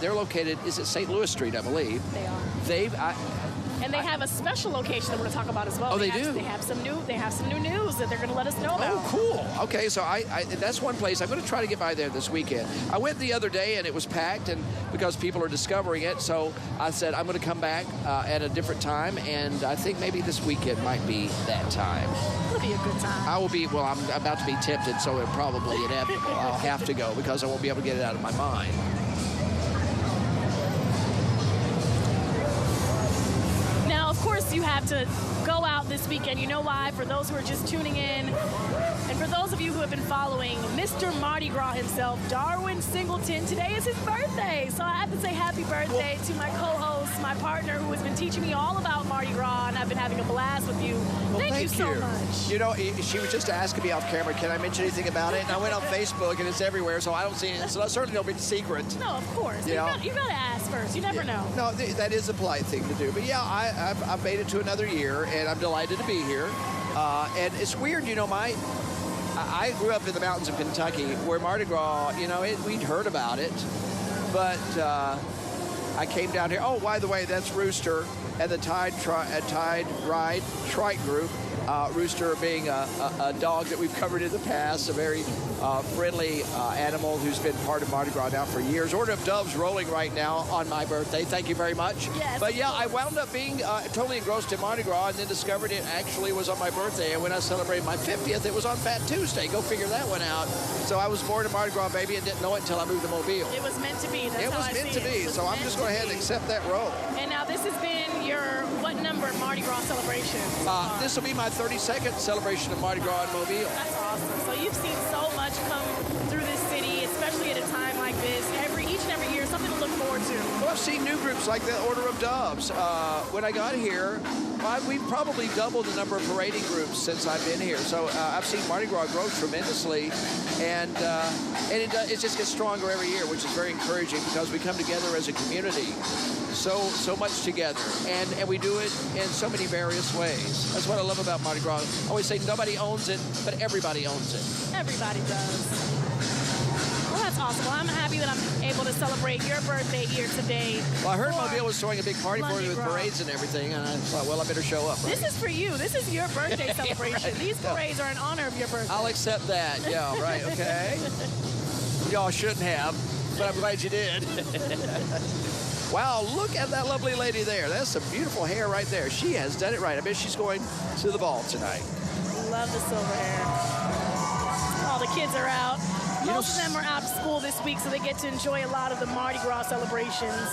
they're located, is it St. Louis Street, I believe. They are. And they have a special location that we're going to talk about as well. Oh, they do? They have some new news that they're going to let us know about. Oh, cool. Okay, so that's one place. I'm going to try to get by there this weekend. I went the other day, and it was packed, and because people are discovering it, so I said I'm going to come back at a different time, and I think maybe this weekend might be that time. It'll be a good time. I will be, well, I'm about to be tempted, so it's probably inevitable. I'll have to go because I won't be able to get it out of my mind. Of course, you have to go out this weekend. You know why? For those who are just tuning in, and for those of you who have been following Mr. Mardi Gras himself, Darwin Singleton, today is his birthday. So I have to say happy birthday to my co-host, my partner, who has been teaching me all about Mardi Gras, and I've been having a blast with you. Thank you so much. You know, she was just asking me off camera, can I mention anything about it? And I went on Facebook, and it's everywhere, so I don't see it. So I certainly don't be the secret. No, of course. You got to ask first. You never know. No, that is a polite thing to do. But yeah, I've made it to another year, and I'm delighted to be here. And it's weird, you know, I grew up in the mountains of Kentucky, where Mardi Gras, you know, we'd heard about it, but I came down here. Oh, by the way, that's Rooster and the Tide Ride Trike Group. Rooster being a dog that we've covered in the past, a very friendly animal who's been part of Mardi Gras now for years. Order of Doves rolling right now on my birthday. Thank you very much. Yes, but yeah, I wound up being totally engrossed in Mardi Gras, and then discovered it actually was on my birthday. And when I celebrated my 50th, it was on Fat Tuesday. Go figure that one out. So I was born a Mardi Gras baby and didn't know it until I moved to Mobile. It was meant to be. That's it was meant to be. So I'm just going ahead and accept that role. And now this has been your what number Mardi Gras celebration? This will be my 32nd celebration of Mardi Gras in Mobile. That's awesome. So you've seen so much come through this city, especially at a time like this. Each and every year, something to look forward to. Well, I've seen new groups like the Order of Doves. When I got here, we've probably doubled the number of parading groups since I've been here. So I've seen Mardi Gras grow tremendously, and it just gets stronger every year, which is very encouraging because we come together as a community so much together, and we do it in so many various ways. That's what I love about Mardi Gras. I always say nobody owns it, but everybody owns it. Everybody does. Well, that's possible. I'm happy that I'm able to celebrate your birthday here today. Well, I heard for Mobile was throwing a big party for Mardi you with Gras. parades and everything, and I thought, well, I better show up. Right? This is for you. This is your birthday celebration. Right. These parades are in honor of your birthday. I'll accept that. Yeah, right, okay. Y'all shouldn't have, but I'm glad you did. Wow, look at that lovely lady there. That's some beautiful hair right there. She has done it right. I bet she's going to the ball tonight. Love the silver hair. All the kids are out. Most of them are out of school this week, so they get to enjoy a lot of the Mardi Gras celebrations.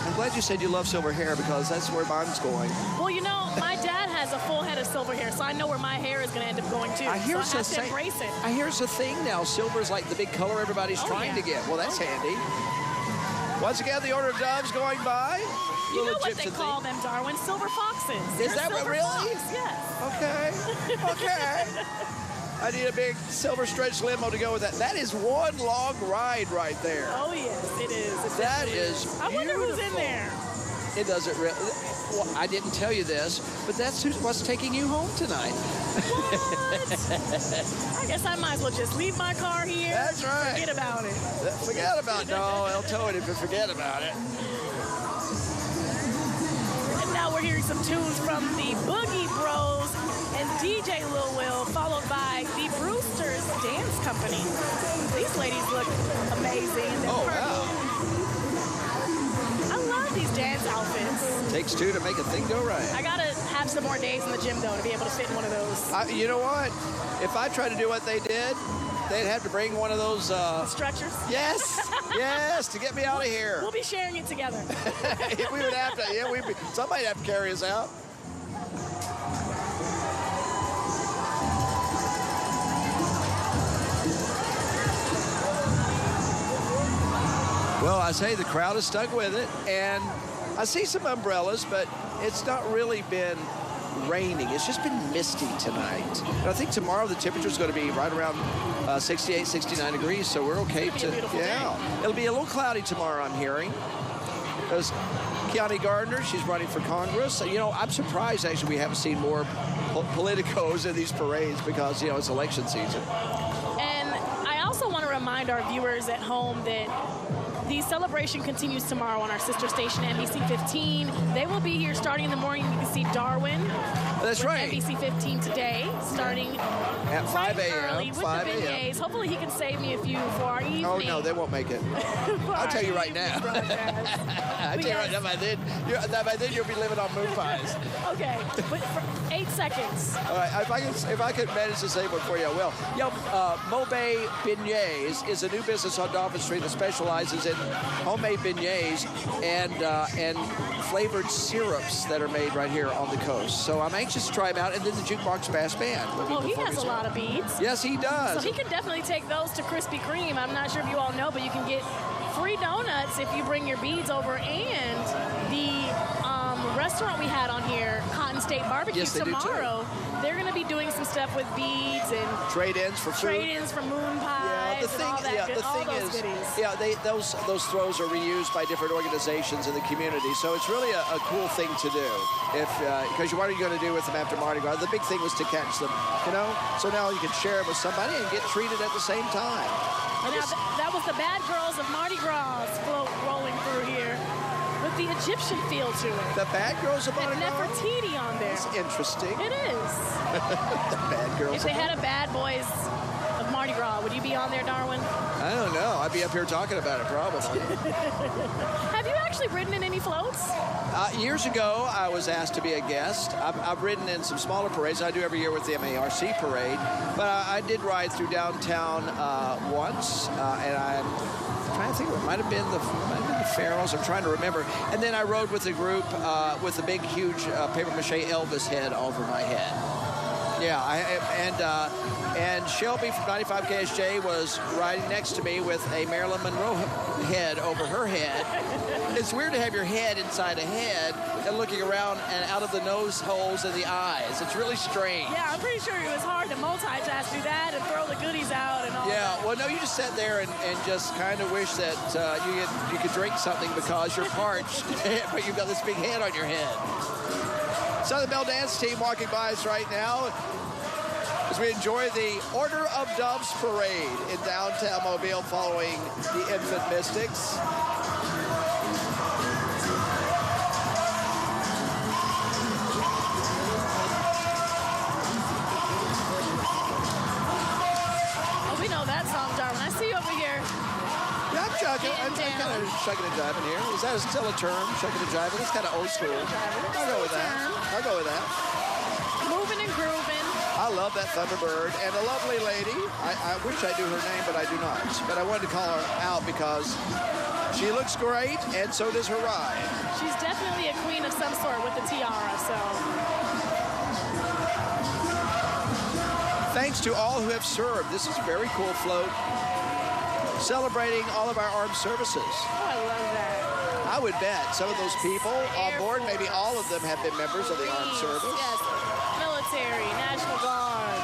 I'm glad you said you love silver hair because that's where mine's going. Well, you know, my dad has a full head of silver hair, so I know where my hair is going to end up going, too. I hear so I have to embrace it. I hear it's a thing now. Silver is like the big color everybody's trying to get. Well, that's handy. Once again, the order of doves going by. You know what they call them, Darwin? Silver foxes. Is that what really? Fox, yes. Okay. Okay. I need a big silver stretch limo to go with that. That is one long ride right there. Oh, yes, it is. That is beautiful. I wonder who's in there. It doesn't really. Well, I didn't tell you this, but that's what's taking you home tonight. What? I guess I might as well just leave my car here. That's right. Forget about it. Forget about it. No, I'll tow it if you forget about it. And now we're hearing some tunes from the Boogie Bros and DJ Lil Will, followed by the Brewsters Dance Company. These ladies look amazing. Oh, wow. I love these dance outfits. Takes two to make a thing go right. I gotta have some more days in the gym, though, to be able to fit in one of those. You know what? If I tried to do what they did, they'd have to bring one of those... Stretchers? Yes. Yes, to get me out of here. We'll be sharing it together. We would have to, yeah, somebody'd have to carry us out. Well, I say the crowd has stuck with it, and I see some umbrellas, but it's not really been raining. It's just been misty tonight. And I think tomorrow the temperature is going to be right around 68, 69 degrees, so we're okay to, yeah. It'll be a little cloudy tomorrow, I'm hearing. Because Keani Gardner, she's running for Congress. You know, I'm surprised, actually, we haven't seen more politicos in these parades because, you know, it's election season. And I also want to remind our viewers at home that the celebration continues tomorrow on our sister station, NBC 15. They will be here starting in the morning. You can see Darwin. That's right. NBC 15 today, starting at 5 a.m. with the beignets. Hopefully he can save me a few for our evening. Oh, no, they won't make it. I'll tell you right now. I'll tell you right now, by then you'll be living on moon pies. Okay, but for 8 seconds. All right, if I could manage to save one for you, I will. Mobe Beignets is a new business on Dolphin Street that specializes in homemade beignets and flavored syrups that are made right here on the coast. So I'm anxious to try them out. And then the Jukebox Bass Band. Oh, he has a lot of beads. Yes, he does. So he can definitely take those to Krispy Kreme. I'm not sure if you all know, but you can get free donuts if you bring your beads over. And the restaurant we had on here, Cotton State Barbecue, yes, tomorrow, they're going to be doing some stuff with beads and trade-ins for food. Trade-ins for moon pies and all that good, all those goodies. Yeah, those throws are reused by different organizations in the community, so it's really a cool thing to do. Because what are you going to do with them after Mardi Gras? The big thing was to catch them, you know? So now you can share it with somebody and get treated at the same time. And now that was the Bad Girls of Mardi Gras float rolling through here with the Egyptian feel to it. The Bad Girls of Mardi Gras? And Nefertiti on there. That's interesting. It is. The Bad Girls. If they had a Bad Boys of Mardi Gras, would you be on there, Darwin? I don't know. I'd be up here talking about it, probably. Have you actually ridden in any floats? Years ago, I was asked to be a guest. I've ridden in some smaller parades. I do every year with the MARC parade. But I did ride through downtown once, and I'm trying to think. It might have been the Pharaohs. I'm trying to remember. And then I rode with a group with a big, huge papier-mâché Elvis head over my head. Yeah, and Shelby from 95 KSJ was riding next to me with a Marilyn Monroe head over her head. It's weird to have your head inside a head and looking around and out of the nose holes and the eyes. It's really strange. Yeah, I'm pretty sure it was hard to multitask, do that and throw the goodies out and all that. Well, no, you just sat there and just kind of wish that you could drink something because you're parched, but you've got this big head on your head. Southern Belle Dance Team walking by us right now. as we enjoy the Order of Doves Parade in downtown Mobile following the Infant Mystics. Oh, we know that song, darling. I see you over here. Yeah, I'm chugging. I'm kind of shucking and jiving here. Is that still a term, shucking and jiving? It's kind of old school. I'll go with that. I'll go with that. Moving and grooving. I love that Thunderbird and a lovely lady. I wish I knew her name, but I do not. But I wanted to call her out because she looks great, and so does her ride. She's definitely a queen of some sort with the tiara, so. Thanks to all who have served. This is a very cool float celebrating all of our armed services. Oh, I love that. I would bet some of those people on board, maybe all of them have been members of the armed service. Yes, military, National Guard.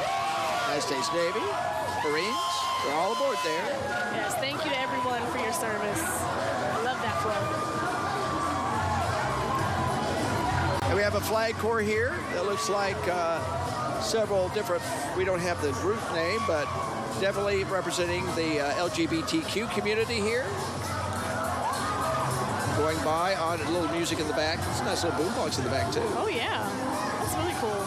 United States Navy, Marines, they're all aboard there. Yes, thank you to everyone for your service. I love that float. And we have a flag corps here that looks like several different, we don't have the group name, but definitely representing the LGBTQ community here. Going by on a little music in the back. It's a nice little boombox in the back, too. Oh, yeah. That's really cool.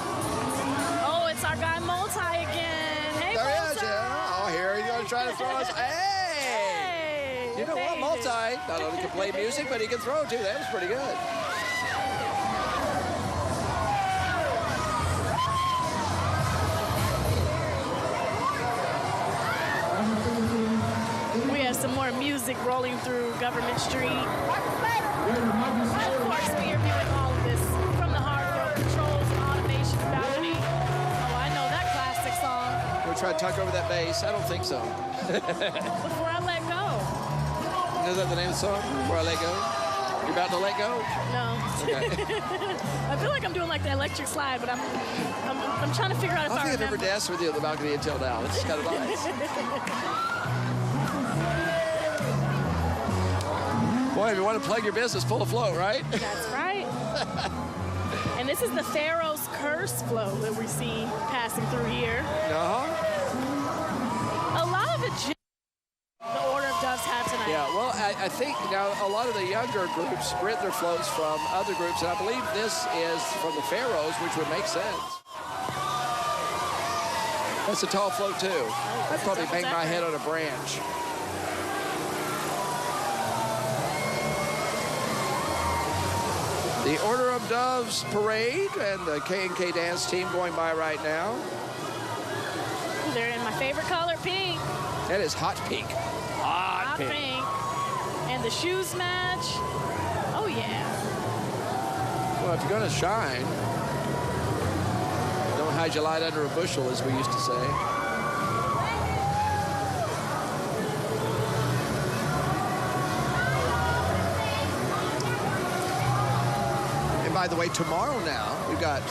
Oh, it's our guy Multi again. Hey, There he Multi. is, yeah. Oh, here he's going to try to throw us. Hey! You know what? Multi not only can play music, but he can throw, too. That was pretty good. We have some more music rolling through Government Street. Of course, we are viewing all of this from the Hargrove Controls and Automation balcony. Oh, I know that classic song. We'll try to tuck over that bass. I don't think so. Before I Let Go. Is that the name of the song? Before I Let Go? You're about to let go? No. Okay. I feel like I'm doing like the electric slide, but I'm trying to figure out if I don't I think I've remember. ever danced with you on the balcony until now. It's kind of nice. Boy, if you want to plug your business, full of flow, right? That's right. And this is the Pharaoh's Curse flow that we see passing through here. Uh-huh. A lot of the Order of Doves have tonight. Yeah, well, I think now a lot of the younger groups rent their floats from other groups, and I believe this is from the Pharaohs, which would make sense. That's a tall float, too. I'd probably bang my head on a branch. The Order of Doves Parade and the K&K dance team going by right now. They're in my favorite color, pink. That is hot pink. Hot pink. And the shoes match. Oh, yeah. Well, if you're going to shine, don't hide your light under a bushel, as we used to say. By the way, tomorrow now, we've got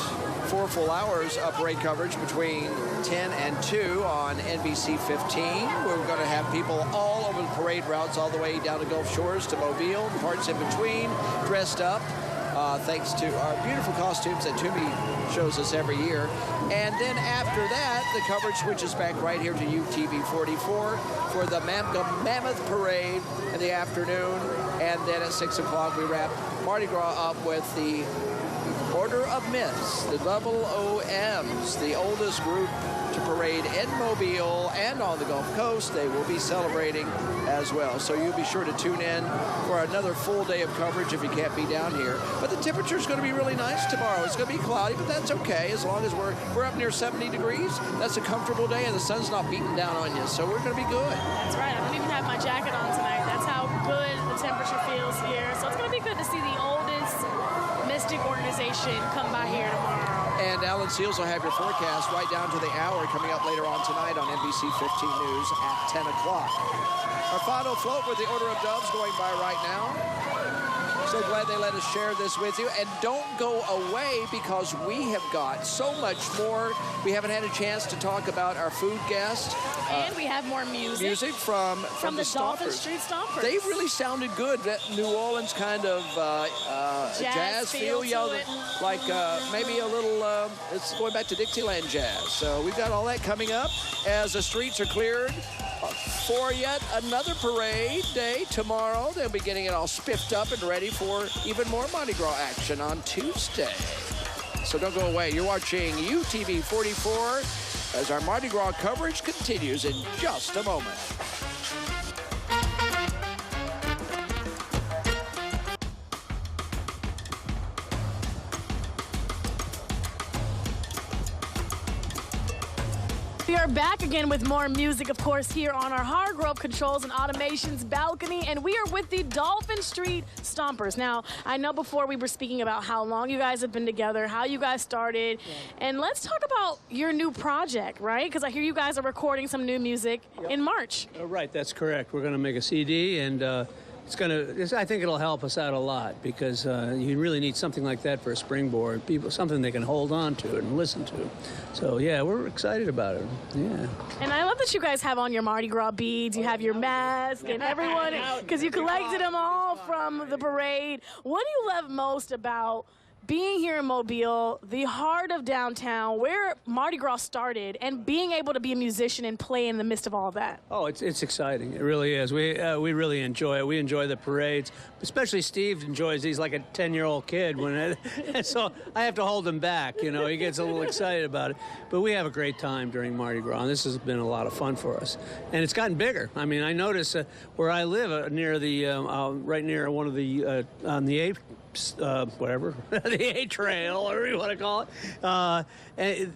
4 full hours of parade coverage between 10 and 2 on NBC 15. We're going to have people all over the parade routes, all the way down to Gulf Shores to Mobile, parts in between, dressed up, thanks to our beautiful costumes that Toomey shows us every year. And then after that, the coverage switches back right here to UTV 44 for the Mammoth Parade in the afternoon. And then at 6 o'clock, we wrap Mardi Gras up with the Order of Myths, the Double OMs, the oldest group to parade in Mobile and on the Gulf Coast. They will be celebrating as well. So you'll be sure to tune in for another full day of coverage if you can't be down here. But the temperature is going to be really nice tomorrow. It's going to be cloudy, but that's okay as long as we're up near 70 degrees. That's a comfortable day, and the sun's not beating down on you. So we're going to be good. That's right. I don't even have my jacket on tonight. That's how good the temperature feels here. So it's going to be good to see the oldest Mystic organization come by here tomorrow. And Alan Seals will have your forecast right down to the hour coming up later on tonight on NBC 15 News at 10 o'clock. Our final float with the Order of Doves going by right now. So glad they let us share this with you. And don't go away, because we have got so much more. We haven't had a chance to talk about our food guest. And we have more music. Music from the Dolphin Stompers. Street Stompers. They really sounded good. That New Orleans kind of jazz feel. to it. Like maybe a little, it's going back to Dixieland jazz. So we've got all that coming up as the streets are cleared for yet another parade day tomorrow. They'll be getting it all spiffed up and ready for even more Mardi Gras action on Tuesday. So don't go away. You're watching UTV 44 as our Mardi Gras coverage continues in just a moment. We are back again with more music, of course, here on our Hargrove Controls and Automations balcony, and we are with the Dolphin Street Stompers. Now, I know before we were speaking about how long you guys have been together, how you guys started, and let's talk about your new project, right? Because I hear you guys are recording some new music in March. Right, that's correct. We're going to make a CD, and I think it'll help us out a lot, because you really need something like that for a springboard. Something they can hold on to and listen to. So yeah, we're excited about it. Yeah. And I love that you guys have on your Mardi Gras beads. You have your mask and everyone, because you collected them all from the parade. What do you love most about being here in Mobile, the heart of downtown, where Mardi Gras started, and being able to be a musician and play in the midst of all of that? Oh, it's exciting. It really is. We really enjoy it. We enjoy the parades. Especially Steve enjoys. He's like a 10-year-old kid. So I have to hold him back. You know, he gets a little excited about it. But we have a great time during Mardi Gras, and this has been a lot of fun for us. And it's gotten bigger. I mean, I notice where I live, near the right near one of the on the 8th. Whatever, the A trail, or whatever you want to call it.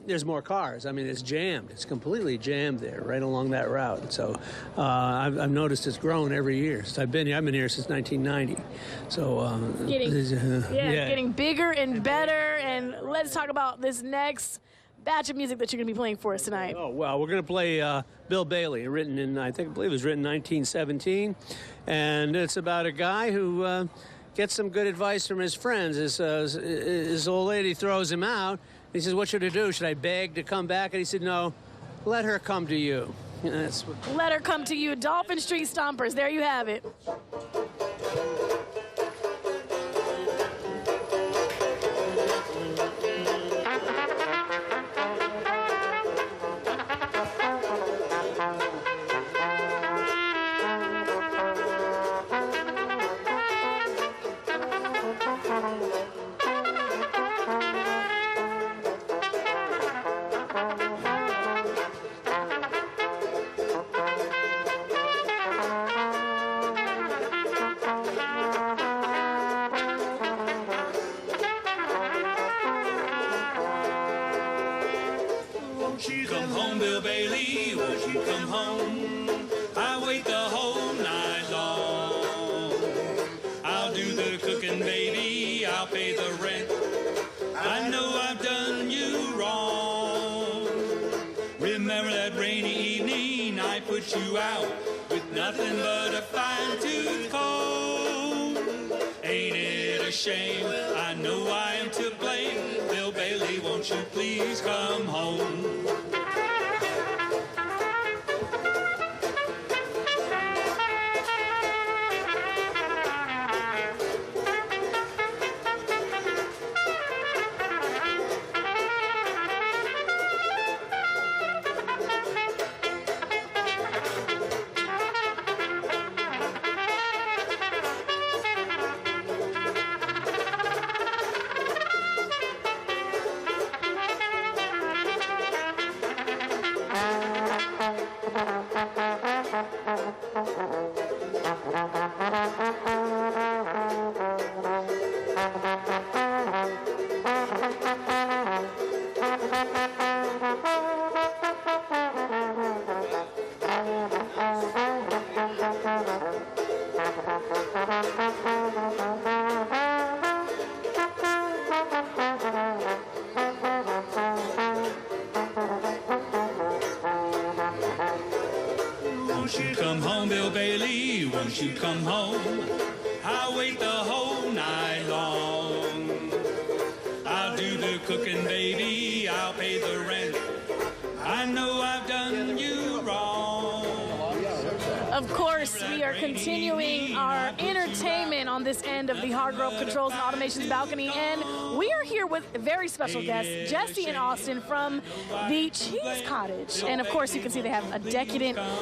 There's more cars. I mean, it's jammed. It's completely jammed there, right along that route. So I've noticed it's grown every year since I've been here. I've been here since 1990. So getting bigger and better. And let's talk about this next batch of music that you're going to be playing for us tonight. Oh, well, we're going to play Bill Bailey, written in, I believe it was written in 1917. And it's about a guy who gets some good advice from his friends. His old lady throws him out. He says, what should I do? Should I beg to come back? And he said, no, let her come to you. Let her come to you. Dolphin Street Stompers. There you have it. Come home, Bill Bailey, won't you come home? I wait the whole night long. I'll do the cooking, baby, I'll pay the rent. I know I've done you wrong. Remember that rainy evening I put you out with nothing but a fine-tooth comb. Ain't it a shame? I know I am to blame. Bill Bailey, won't you please come home? Won't you come home, Bill Bailey? Won't you come home? I I'll wait the whole night long. I'll do the cooking, baby, I'll pay the rent. I know I've done you wrong. Of course, we are continuing our entertainment on this end of the Hargrove Controls and Automations balcony, and we are here with very special guests, Jesse and Austin from the Cheese Cottage. And of course, you can see they have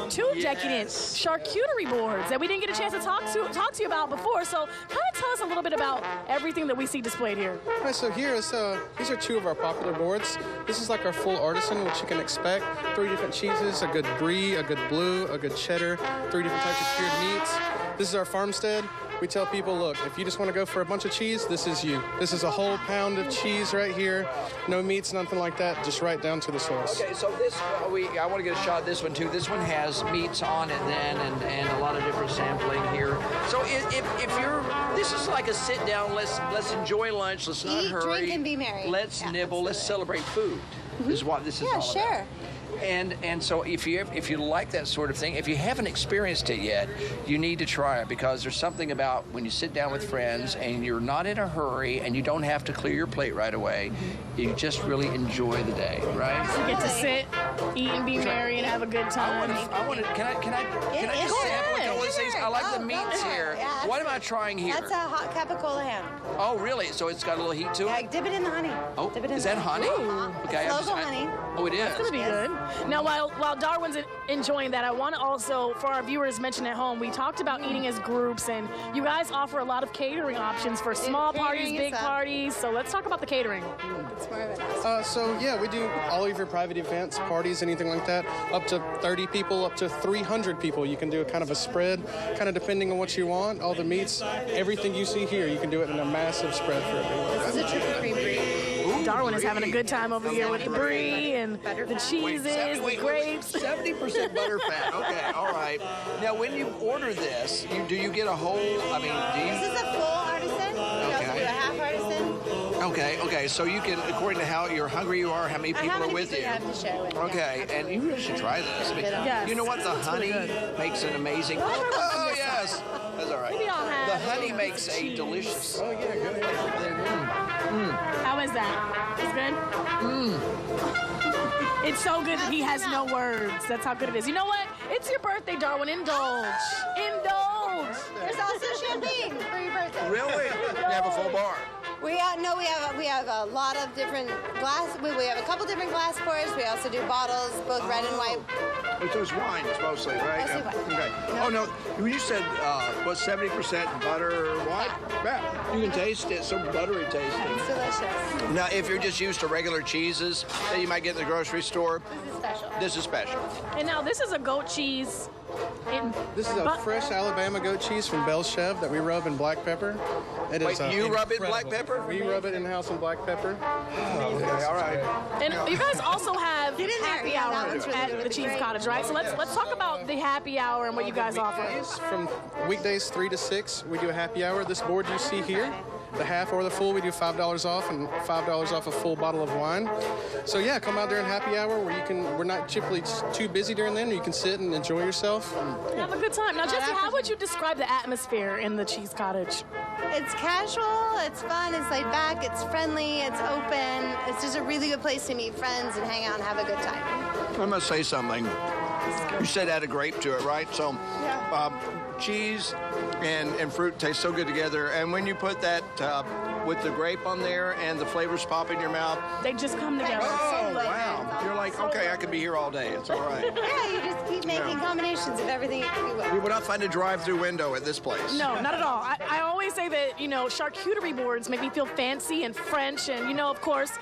two decadent charcuterie boards that we didn't get a chance to talk to you about before. So kind of tell us a little bit about everything that we see displayed here. All right, so here is these are two of our popular boards. This is like our full artisan, which you can expect. 3 different cheeses, a good brie, a good blue, a good cheddar, 3 different types of cured meats. This is our farmstead. We tell people, look, if you just want to go for a bunch of cheese, this is you. This is a whole pound of cheese right here. No meats, nothing like that, just right down to the source. Okay, so this, I want to get a shot of this one too. This one has meats on it then and a lot of different sampling here. So if you're, this is like a sit down, let's enjoy lunch, let's not Eat, hurry. drink, and be merry. Let's nibble, let's celebrate food. Mm-hmm. Is what this is all about. Yeah, sure. And so if you like that sort of thing, if you haven't experienced it yet, you need to try it, because there's something about when you sit down with friends and you're not in a hurry and you don't have to clear your plate right away, you just really enjoy the day, right? You get to sit, eat, and be merry and have a good time. Can I just sample a couple of these things? I like the meats here. Yeah, what am I trying here? That's a hot capicola ham. Oh, really? So it's got a little heat to it? Yeah, dip it in the honey. Oh, dip it in is the that honey? Okay, it's local honey. Oh, it is. It's gonna be good. Now, while Darwin's enjoying that, I want to also, for our viewers mention at home, we talked about eating as groups, and you guys offer a lot of catering options for small parties, big parties. So let's talk about the catering. It's more of an So yeah, we do all of your private events, parties, anything like that. Up to 30 people, up to 300 people. You can do a kind of a spread, kind of depending on what you want. All the meats, everything you see here, you can do it in a massive spread for everyone. This is a triple cream brie. Darwin is having a good time over here with the brie and the cheeses, the grapes. 70% butter fat. Okay, all right. Now, when you order this, do you get a whole? I mean, do you? This is a full artisan. We also do a half artisan. Okay. So you can, according to how hungry you are, how many people are with you. Have to share with. Okay, and you really should try this. I mean, you know what? The honey makes an amazing. Oh yes, that's all right. The honey makes a delicious. Oh yeah, good. How is that? It's good? It's so good that he has no words. That's how good it is. You know what? It's your birthday, Darwin. Indulge. Indulge. There's also champagne for your birthday. Really? You have a full bar. We have a lot of different glass. We have a couple different glass pours. We also do bottles, both red and white. So it's wine, mostly, right? Mostly wine. Okay. No. Oh no, when you said 70% butter, what? Yeah. You can taste it. So buttery tasting. It's delicious. Now, if you're just used to regular cheeses that you might get in the grocery store, This is special. this is special. And now this is a goat cheese. This is a fresh Alabama goat cheese from Bell's Chev that we rub in black pepper. It Wait, is you rub it in black incredible. pepper? We rub it in-house in black pepper. Oh, okay, all right. And you guys also have Get in there. happy Yeah, hour that one's really at good. the Cheese Cottage, right? So let's talk about the happy hour and what you guys offer. From weekdays 3 to 6, we do a happy hour. This board you see here, the half or the full, we do $5 off and $5 off a full bottle of wine. So yeah, come out during happy hour where we're not typically too busy during then. You can sit and enjoy yourself. Have a good time. Now, Jesse, how would you describe the atmosphere in the Cheese Cottage? It's casual, it's fun, it's laid back, it's friendly, it's open. It's just a really good place to meet friends and hang out and have a good time. I must say something. You said add a grape to it, right? So cheese and fruit taste so good together. And when you put that with the grape on there and the flavors pop in your mouth. They just come together. Oh, wow. You're like, okay, I could be here all day. It's all right. Yeah, you just keep making combinations of everything you will. You will not find a drive-through window at this place. No, not at all. I always say that, charcuterie boards make me feel fancy and French. And, of course,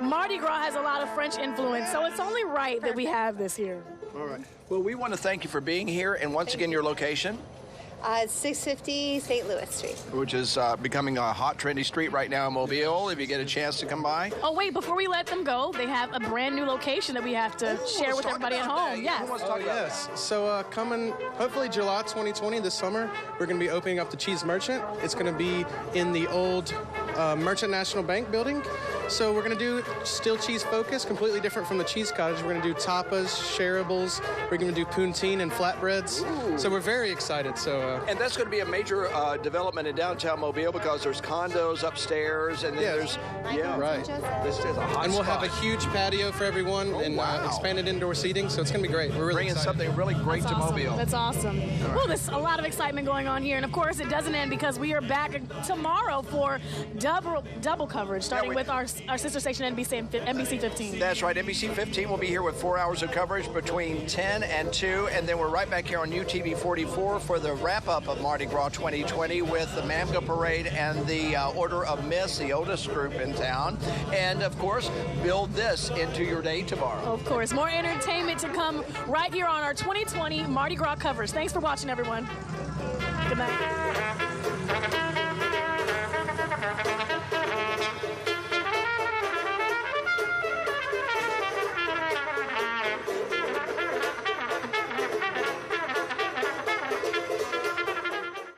Mardi Gras has a lot of French influence. So it's only right that we have this here. All right. Well, we want to thank you for being here. And once again, your location? It's 650 St. Louis Street. Which is becoming a hot, trendy street right now in Mobile, if you get a chance to come by. Oh, wait, before we let them go, they have a brand new location that we have to share with everybody at home. Yes. Yes. So coming, hopefully July 2020, this summer, we're going to be opening up the Cheese Merchant. It's going to be in the old Merchant National Bank building. So we're going to do still cheese focus, completely different from the cheese cottage. We're going to do tapas, shareables. We're going to do poutine and flatbreads. Ooh. So we're very excited. So and that's going to be a major development in downtown Mobile because there's condos upstairs and then there's right. This is a hot and we'll spot. have a huge patio for everyone and expanded indoor seating. So it's going to be great. We're really bringing excited. something really great That's to awesome. Mobile. That's awesome. Right. Well, there's a lot of excitement going on here, and of course, it doesn't end because we are back tomorrow for double coverage, starting with our sister station NBC 15. That's right. NBC 15 will be here with 4 hours of coverage between 10 and 2, and then we're right back here on UTV 44 for the wrap-up of Mardi Gras 2020 with the Mamga Parade and the Order of Miss, the oldest group in town. And, of course, build this into your day tomorrow. Of course. More entertainment to come right here on our 2020 Mardi Gras coverage. Thanks for watching, everyone. Good night.